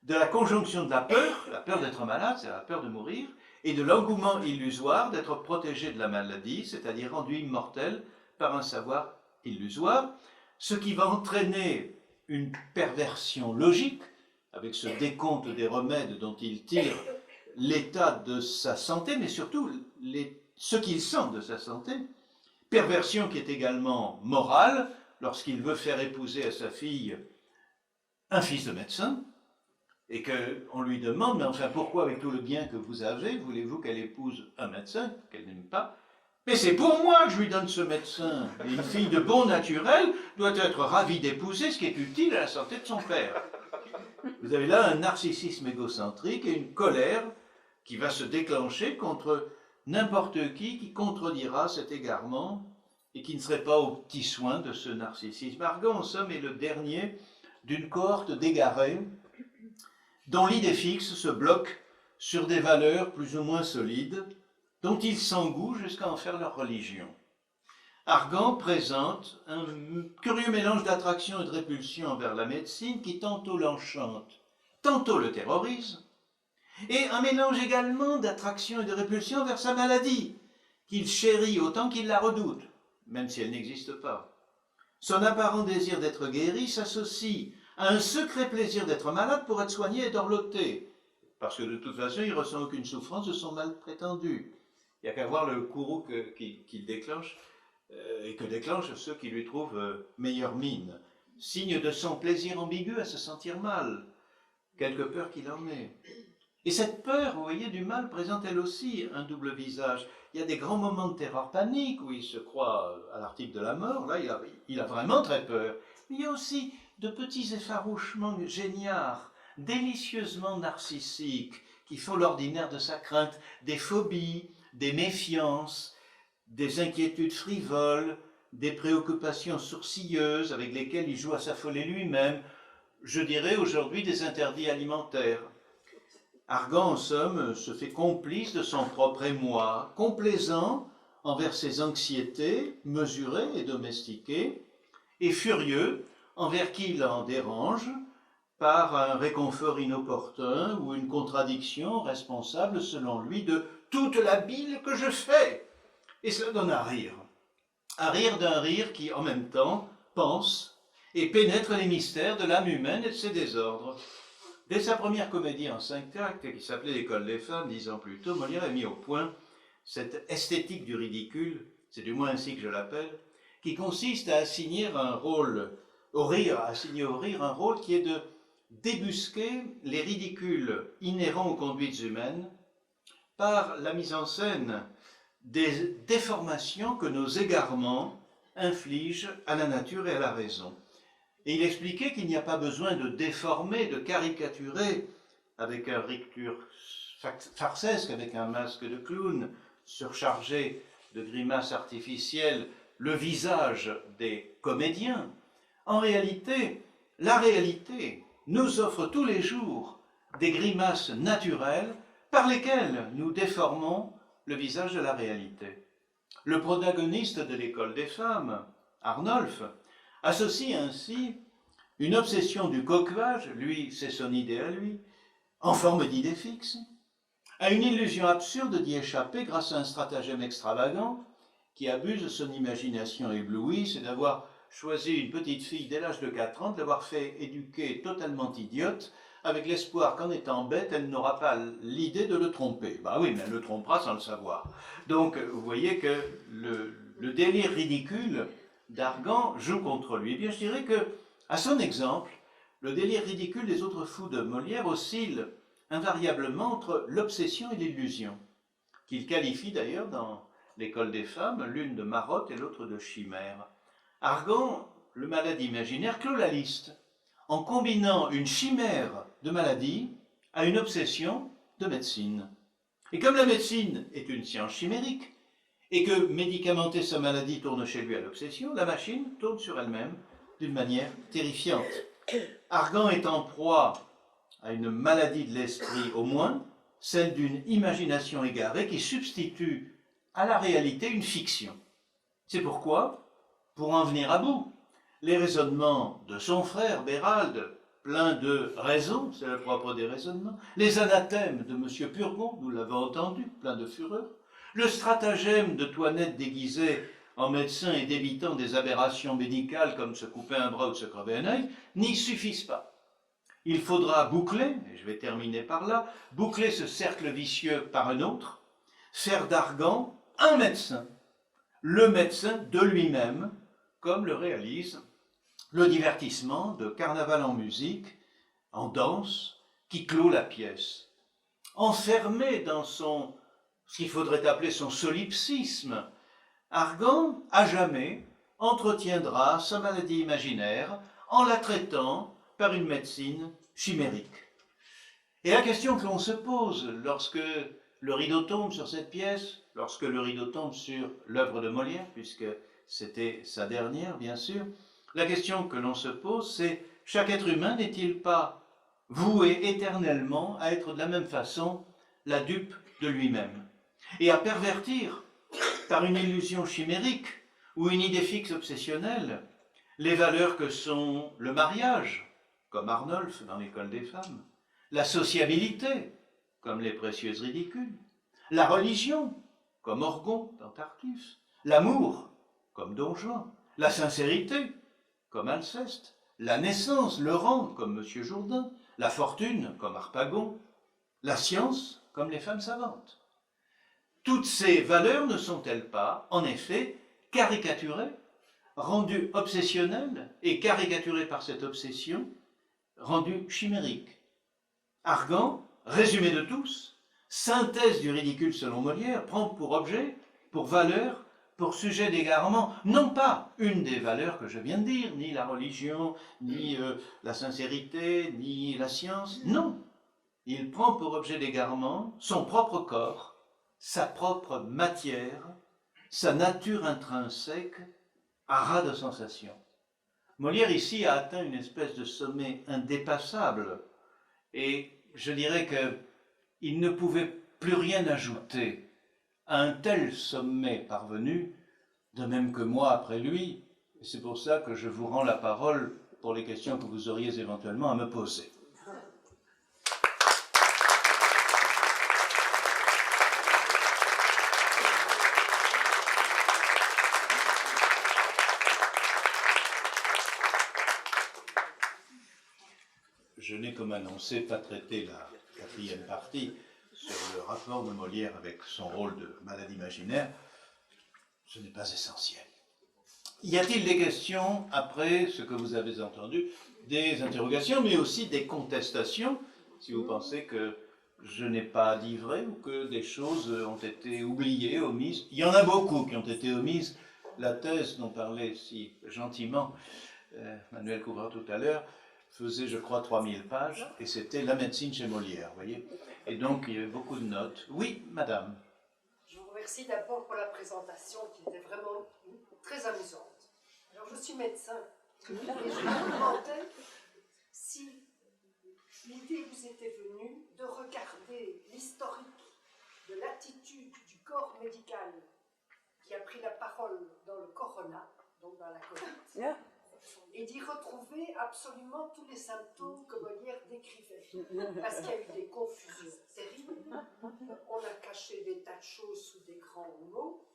de la conjonction de la peur d'être malade, c'est la peur de mourir, et de l'engouement illusoire d'être protégé de la maladie, c'est-à-dire rendu immortel par un savoir illusoire, ce qui va entraîner une perversion logique, avec ce décompte des remèdes dont il tire l'état de sa santé, mais surtout ce qu'il sent de sa santé, perversion qui est également morale, lorsqu'il veut faire épouser à sa fille un fils de médecin, et qu'on lui demande, mais enfin pourquoi avec tout le bien que vous avez, voulez-vous qu'elle épouse un médecin qu'elle n'aime pas? Mais c'est pour moi que je lui donne ce médecin. Et une fille de bon naturel doit être ravie d'épouser ce qui est utile à la santé de son père. Vous avez là un narcissisme égocentrique et une colère qui va se déclencher contre n'importe qui contredira cet égarement et qui ne serait pas aux petits soins de ce narcissisme. Argan, en somme, est le dernier d'une cohorte d'égarés dont l'idée fixe se bloque sur des valeurs plus ou moins solides, dont ils s'engouent jusqu'à en faire leur religion. Argan présente un curieux mélange d'attraction et de répulsion envers la médecine qui tantôt l'enchante, tantôt le terrorise, et un mélange également d'attraction et de répulsion vers sa maladie, qu'il chérit autant qu'il la redoute, même si elle n'existe pas. Son apparent désir d'être guéri s'associe à un secret plaisir d'être malade pour être soigné et dorloté, parce que de toute façon, il ne ressent aucune souffrance de son mal prétendu. Il n'y a qu'à voir le courroux qu'il déclenche, et que déclenchent ceux qui lui trouvent meilleure mine. Signe de son plaisir ambigu à se sentir mal, quelque peur qu'il en ait. Et cette peur, vous voyez, du mal présente elle aussi un double visage. Il y a des grands moments de terreur panique où il se croit à l'article de la mort, là il a vraiment très peur. Mais il y a aussi de petits effarouchements géniards, délicieusement narcissiques, qui font l'ordinaire de sa crainte, des phobies, des méfiances, des inquiétudes frivoles, des préoccupations sourcilleuses avec lesquelles il joue à s'affoler lui-même, je dirais aujourd'hui des interdits alimentaires. Argan, en somme, se fait complice de son propre émoi, complaisant envers ses anxiétés, mesurées et domestiquées, et furieux envers qui l'en dérange par un réconfort inopportun ou une contradiction responsable, selon lui, de toute la bile que je fais. Et cela donne à rire d'un rire qui, en même temps, pense et pénètre les mystères de l'âme humaine et de ses désordres. Dès sa première comédie en 5 actes, qui s'appelait L'École des femmes, 10 ans plus tôt, Molière a mis au point cette esthétique du ridicule, c'est du moins ainsi que je l'appelle, qui consiste à assigner un rôle au rire, un rôle qui est de débusquer les ridicules inhérents aux conduites humaines par la mise en scène des déformations que nos égarements infligent à la nature et à la raison. Et il expliquait qu'il n'y a pas besoin de déformer, de caricaturer avec un rictus farcesque, avec un masque de clown surchargé de grimaces artificielles, le visage des comédiens. En réalité, la réalité nous offre tous les jours des grimaces naturelles par lesquelles nous déformons le visage de la réalité. Le protagoniste de l'École des femmes, Arnolphe, associe ainsi une obsession du coquelage, lui c'est son idée à lui, en forme d'idée fixe, à une illusion absurde d'y échapper grâce à un stratagème extravagant qui abuse de son imagination éblouie, c'est d'avoir choisi une petite fille dès l'âge de 4 ans, de l'avoir fait éduquer totalement idiote, avec l'espoir qu'en étant bête, elle n'aura pas l'idée de le tromper. Bah oui, mais elle le trompera sans le savoir. Donc, vous voyez que le délire ridicule d'Argan joue contre lui. Eh bien, je dirais que, à son exemple, le délire ridicule des autres fous de Molière oscille invariablement entre l'obsession et l'illusion, qu'il qualifie d'ailleurs dans l'école des femmes, l'une de marotte et l'autre de chimère. Argan, le malade imaginaire, clôt la liste en combinant une chimère de maladie à une obsession de médecine. Et comme la médecine est une science chimérique, et que médicamenter sa maladie tourne chez lui à l'obsession, la machine tourne sur elle-même d'une manière terrifiante. Argan est en proie à une maladie de l'esprit au moins, celle d'une imagination égarée qui substitue à la réalité une fiction. C'est pourquoi, pour en venir à bout, les raisonnements de son frère Bérald, pleins de raisons, c'est le propre des raisonnements, les anathèmes de M. Purgon, nous l'avons entendu, plein de fureur, le stratagème de Toinette déguisé en médecin et débitant des aberrations médicales comme se couper un bras ou se crever un œil, n'y suffisent pas. Il faudra boucler, et je vais terminer par là, boucler ce cercle vicieux par un autre, faire d'Argan un médecin, le médecin de lui-même, comme le réalise le divertissement de Carnaval en musique, en danse, qui clôt la pièce. Enfermé dans ce qu'il faudrait appeler son solipsisme, Argan, à jamais, entretiendra sa maladie imaginaire en la traitant par une médecine chimérique. Et la question que l'on se pose lorsque le rideau tombe sur cette pièce, lorsque le rideau tombe sur l'œuvre de Molière, puisque c'était sa dernière, bien sûr, la question que l'on se pose, c'est chaque être humain n'est-il pas voué éternellement à être de la même façon la dupe de lui-même et à pervertir par une illusion chimérique ou une idée fixe obsessionnelle les valeurs que sont le mariage, comme Arnolphe dans l'école des femmes, la sociabilité, comme les précieuses ridicules, la religion, comme Orgon dans Tartuffe, l'amour, comme Don Juan, la sincérité, comme Alceste, la naissance, le rang, comme M. Jourdain, la fortune, comme Harpagon, la science, comme les femmes savantes. Toutes ces valeurs ne sont-elles pas, en effet, caricaturées, rendues obsessionnelles et caricaturées par cette obsession, rendues chimériques? Argan, résumé de tous, synthèse du ridicule selon Molière, prend pour objet, pour valeur, pour sujet d'égarement, non pas une des valeurs que je viens de dire, ni la religion, ni la sincérité, ni la science, non. Il prend pour objet d'égarement son propre corps, sa propre matière, sa nature intrinsèque, à ras de sensations. Molière ici a atteint une espèce de sommet indépassable, et je dirais qu'il ne pouvait plus rien ajouter à un tel sommet parvenu, de même que moi après lui, et c'est pour ça que je vous rends la parole pour les questions que vous auriez éventuellement à me poser. Je n'ai, comme annoncé, pas traité la quatrième partie sur le rapport de Molière avec son rôle de malade imaginaire. Ce n'est pas essentiel. Y a-t-il des questions après ce que vous avez entendu? Des interrogations, mais aussi des contestations, si vous pensez que je n'ai pas dit vrai ou que des choses ont été oubliées, omises. Il y en a beaucoup qui ont été omises. La thèse dont parlait si gentiment Manuel Couvreur tout à l'heure faisait, je crois, 3000 pages, et c'était la médecine chez Molière, vous voyez. Et donc, il y avait beaucoup de notes. Oui, madame.
Je vous remercie d'abord pour la présentation qui était vraiment très amusante. Alors, je suis médecin, et je me demandais si l'idée vous était venue de regarder l'historique de l'attitude du corps médical qui a pris la parole dans le corona, donc dans la Covid, et d'y retrouver absolument tous les symptômes que Molière décrivait. Parce qu'il y a eu des confusions terribles, on a caché des tas de choses sous des grands mots,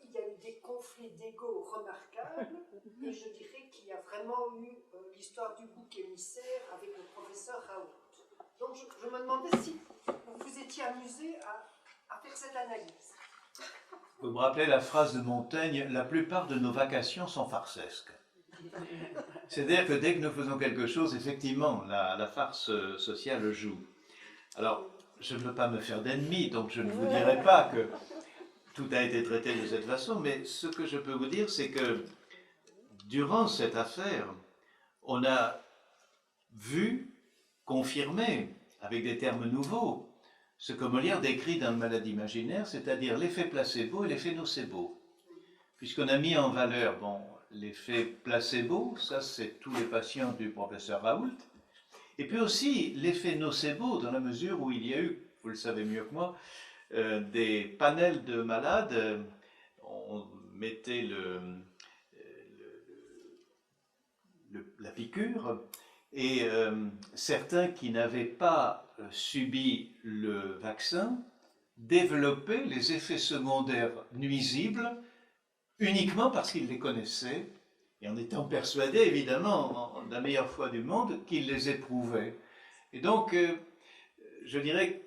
il y a eu des conflits d'ego remarquables, et je dirais qu'il y a vraiment eu l'histoire du bouc émissaire avec le professeur Raoult. Donc je me demandais si vous vous étiez amusé à faire cette analyse.
Vous me rappelez la phrase de Montaigne, « La plupart de nos vacations sont farcesques ». C'est-à-dire que dès que nous faisons quelque chose, effectivement, la farce sociale joue. Alors, je ne veux pas me faire d'ennemis, donc je ne vous dirai pas que tout a été traité de cette façon, mais ce que je peux vous dire, c'est que durant cette affaire, on a vu, confirmé, avec des termes nouveaux, ce que Molière décrit dans le Malade imaginaire, c'est-à-dire l'effet placebo et l'effet nocebo. Puisqu'on a mis en valeur, bon, l'effet placebo, ça c'est tous les patients du professeur Raoult, et puis aussi l'effet nocebo, dans la mesure où il y a eu, vous le savez mieux que moi, des panels de malades, on mettait la piqûre, et certains qui n'avaient pas subi le vaccin développaient les effets secondaires nuisibles uniquement parce qu'ils les connaissaient et en étant persuadés, évidemment, de la meilleure foi du monde, qu'ils les éprouvaient. Et donc, je dirais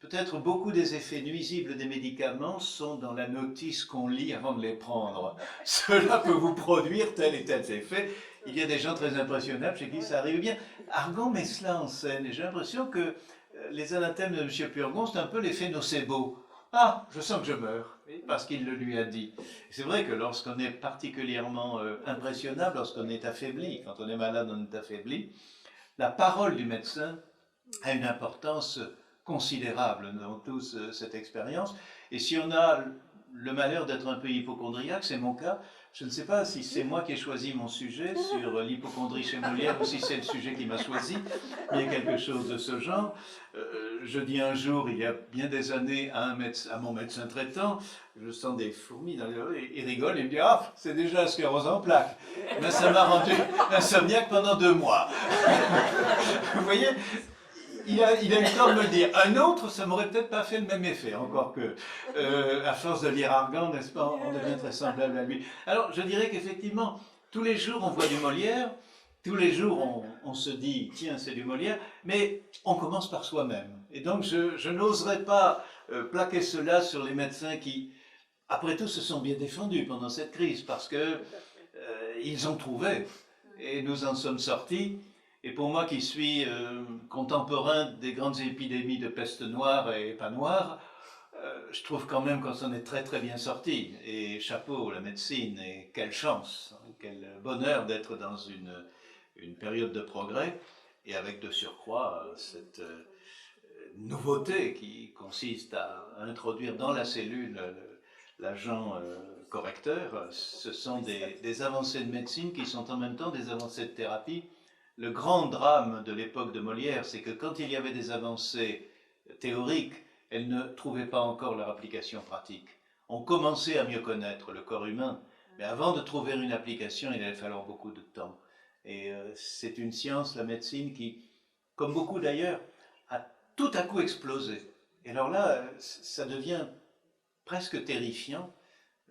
que peut-être beaucoup des effets nuisibles des médicaments sont dans la notice qu'on lit avant de les prendre. Cela peut vous produire tel et tel effet. Il y a des gens très impressionnables chez qui ça arrive bien. Argan met cela en scène et j'ai l'impression que les anathèmes de M. Purgon, c'est un peu l'effet nocebo. Ah, je sens que je meurs, parce qu'il le lui a dit. C'est vrai que lorsqu'on est particulièrement impressionnable, lorsqu'on est affaibli, quand on est malade, on est affaibli, la parole du médecin a une importance considérable. Nous avons tous cette expérience. Et si on a le malheur d'être un peu hypocondriaque, c'est mon cas, je ne sais pas si c'est moi qui ai choisi mon sujet sur l'hypocondrie chez Molière ou si c'est le sujet qui m'a choisi, mais il y a quelque chose de ce genre. Je dis un jour, il y a bien des années, à mon médecin traitant, je sens des fourmis dans les oreilles, il rigole, il me dit « Ah, c'est déjà la sclérose en plaques !» Mais ça m'a rendu insomniaque pendant 2 mois. Vous voyez, il a eu le temps de me le dire. Un autre, ça m'aurait peut-être pas fait le même effet, encore que, à force de lire Argan, n'est-ce pas, on devient très semblable à lui. Alors, je dirais qu'effectivement, tous les jours, on voit du Molière, tous les jours, on se dit, tiens, c'est du Molière, mais on commence par soi-même. Et donc, je n'oserais pas plaquer cela sur les médecins qui, après tout, se sont bien défendus pendant cette crise, parce que ils ont trouvé, et nous en sommes sortis. Et pour moi qui suis contemporain des grandes épidémies de peste noire et pas noire, je trouve quand même qu'on s'en est très très bien sorti. Et chapeau, la médecine, et quelle chance, quel bonheur d'être dans une période de progrès, et avec de surcroît cette nouveauté qui consiste à introduire dans la cellule l'agent correcteur. Ce sont des avancées de médecine qui sont en même temps des avancées de thérapie. Le grand drame de l'époque de Molière, c'est que quand il y avait des avancées théoriques, elles ne trouvaient pas encore leur application pratique. On commençait à mieux connaître le corps humain, mais avant de trouver une application, il allait falloir beaucoup de temps. Et c'est une science, la médecine, qui, comme beaucoup d'ailleurs, a tout à coup explosé. Et alors là, ça devient presque terrifiant.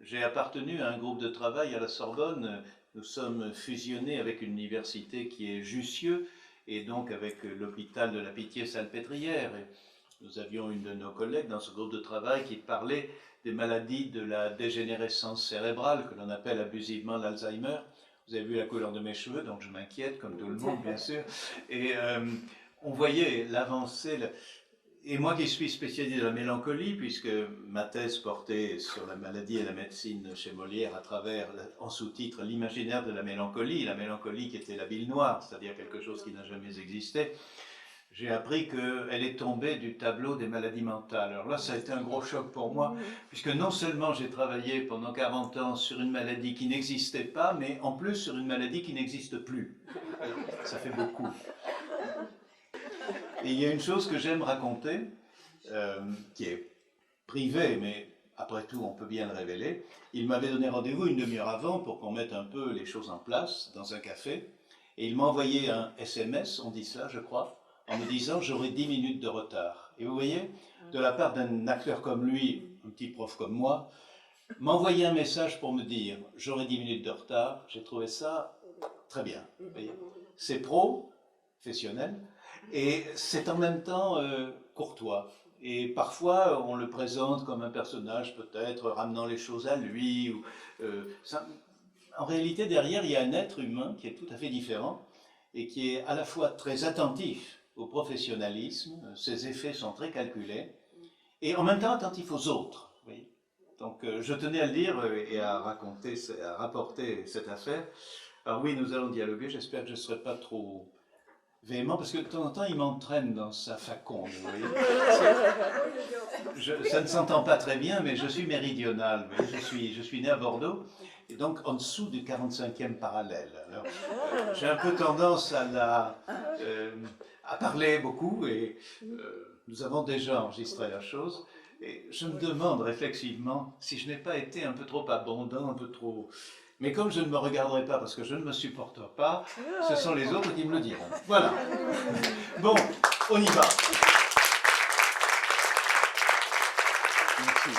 J'ai appartenu à un groupe de travail à la Sorbonne. Nous sommes fusionnés avec une université qui est Jussieu, et donc avec l'hôpital de la Pitié-Salpêtrière. Nous avions une de nos collègues dans ce groupe de travail qui parlait des maladies de la dégénérescence cérébrale, que l'on appelle abusivement l'Alzheimer. Vous avez vu la couleur de mes cheveux, donc je m'inquiète, comme tout le monde, bien sûr. Et on voyait l'avancée. Et moi qui suis spécialisé de la mélancolie, puisque ma thèse portait sur la maladie et la médecine chez Molière à travers, en sous-titre, l'imaginaire de la mélancolie qui était la bile noire, c'est-à-dire quelque chose qui n'a jamais existé, j'ai appris qu'elle est tombée du tableau des maladies mentales. Alors là, ça a été un gros choc pour moi, puisque non seulement j'ai travaillé pendant 40 ans sur une maladie qui n'existait pas, mais en plus sur une maladie qui n'existe plus. Alors, ça fait beaucoup. Et il y a une chose que j'aime raconter, qui est privée, mais après tout, on peut bien le révéler. Il m'avait donné rendez-vous une demi-heure avant pour qu'on mette un peu les choses en place dans un café. Et il m'a envoyé un SMS, on dit ça, je crois, en me disant « j'aurai 10 minutes de retard ». Et vous voyez, de la part d'un acteur comme lui, un petit prof comme moi, m'envoyer un message pour me dire « j'aurai 10 minutes de retard », j'ai trouvé ça très bien. C'est professionnel. Et c'est en même temps courtois. Et parfois, on le présente comme un personnage, peut-être, ramenant les choses à lui. Ou, en réalité, derrière, il y a un être humain qui est tout à fait différent et qui est à la fois très attentif au professionnalisme, ses effets sont très calculés, et en même temps attentif aux autres. Oui. Donc je tenais à le dire et à rapporter cette affaire. Alors oui, nous allons dialoguer, j'espère que je ne serai pas trop véhément, parce que de temps en temps, il m'entraîne dans sa faconde, vous voyez. Ça ne s'entend pas très bien, mais je suis méridional, vous voyez, je suis né à Bordeaux, et donc en dessous du 45e parallèle. Alors, j'ai un peu tendance à parler beaucoup, et nous avons déjà enregistré la chose, et je me demande réflexivement si je n'ai pas été un peu trop abondant, un peu trop... Mais comme je ne me regarderai pas parce que je ne me supporte pas, ce sont les autres qui me le diront. Voilà. Bon, on y va. Merci.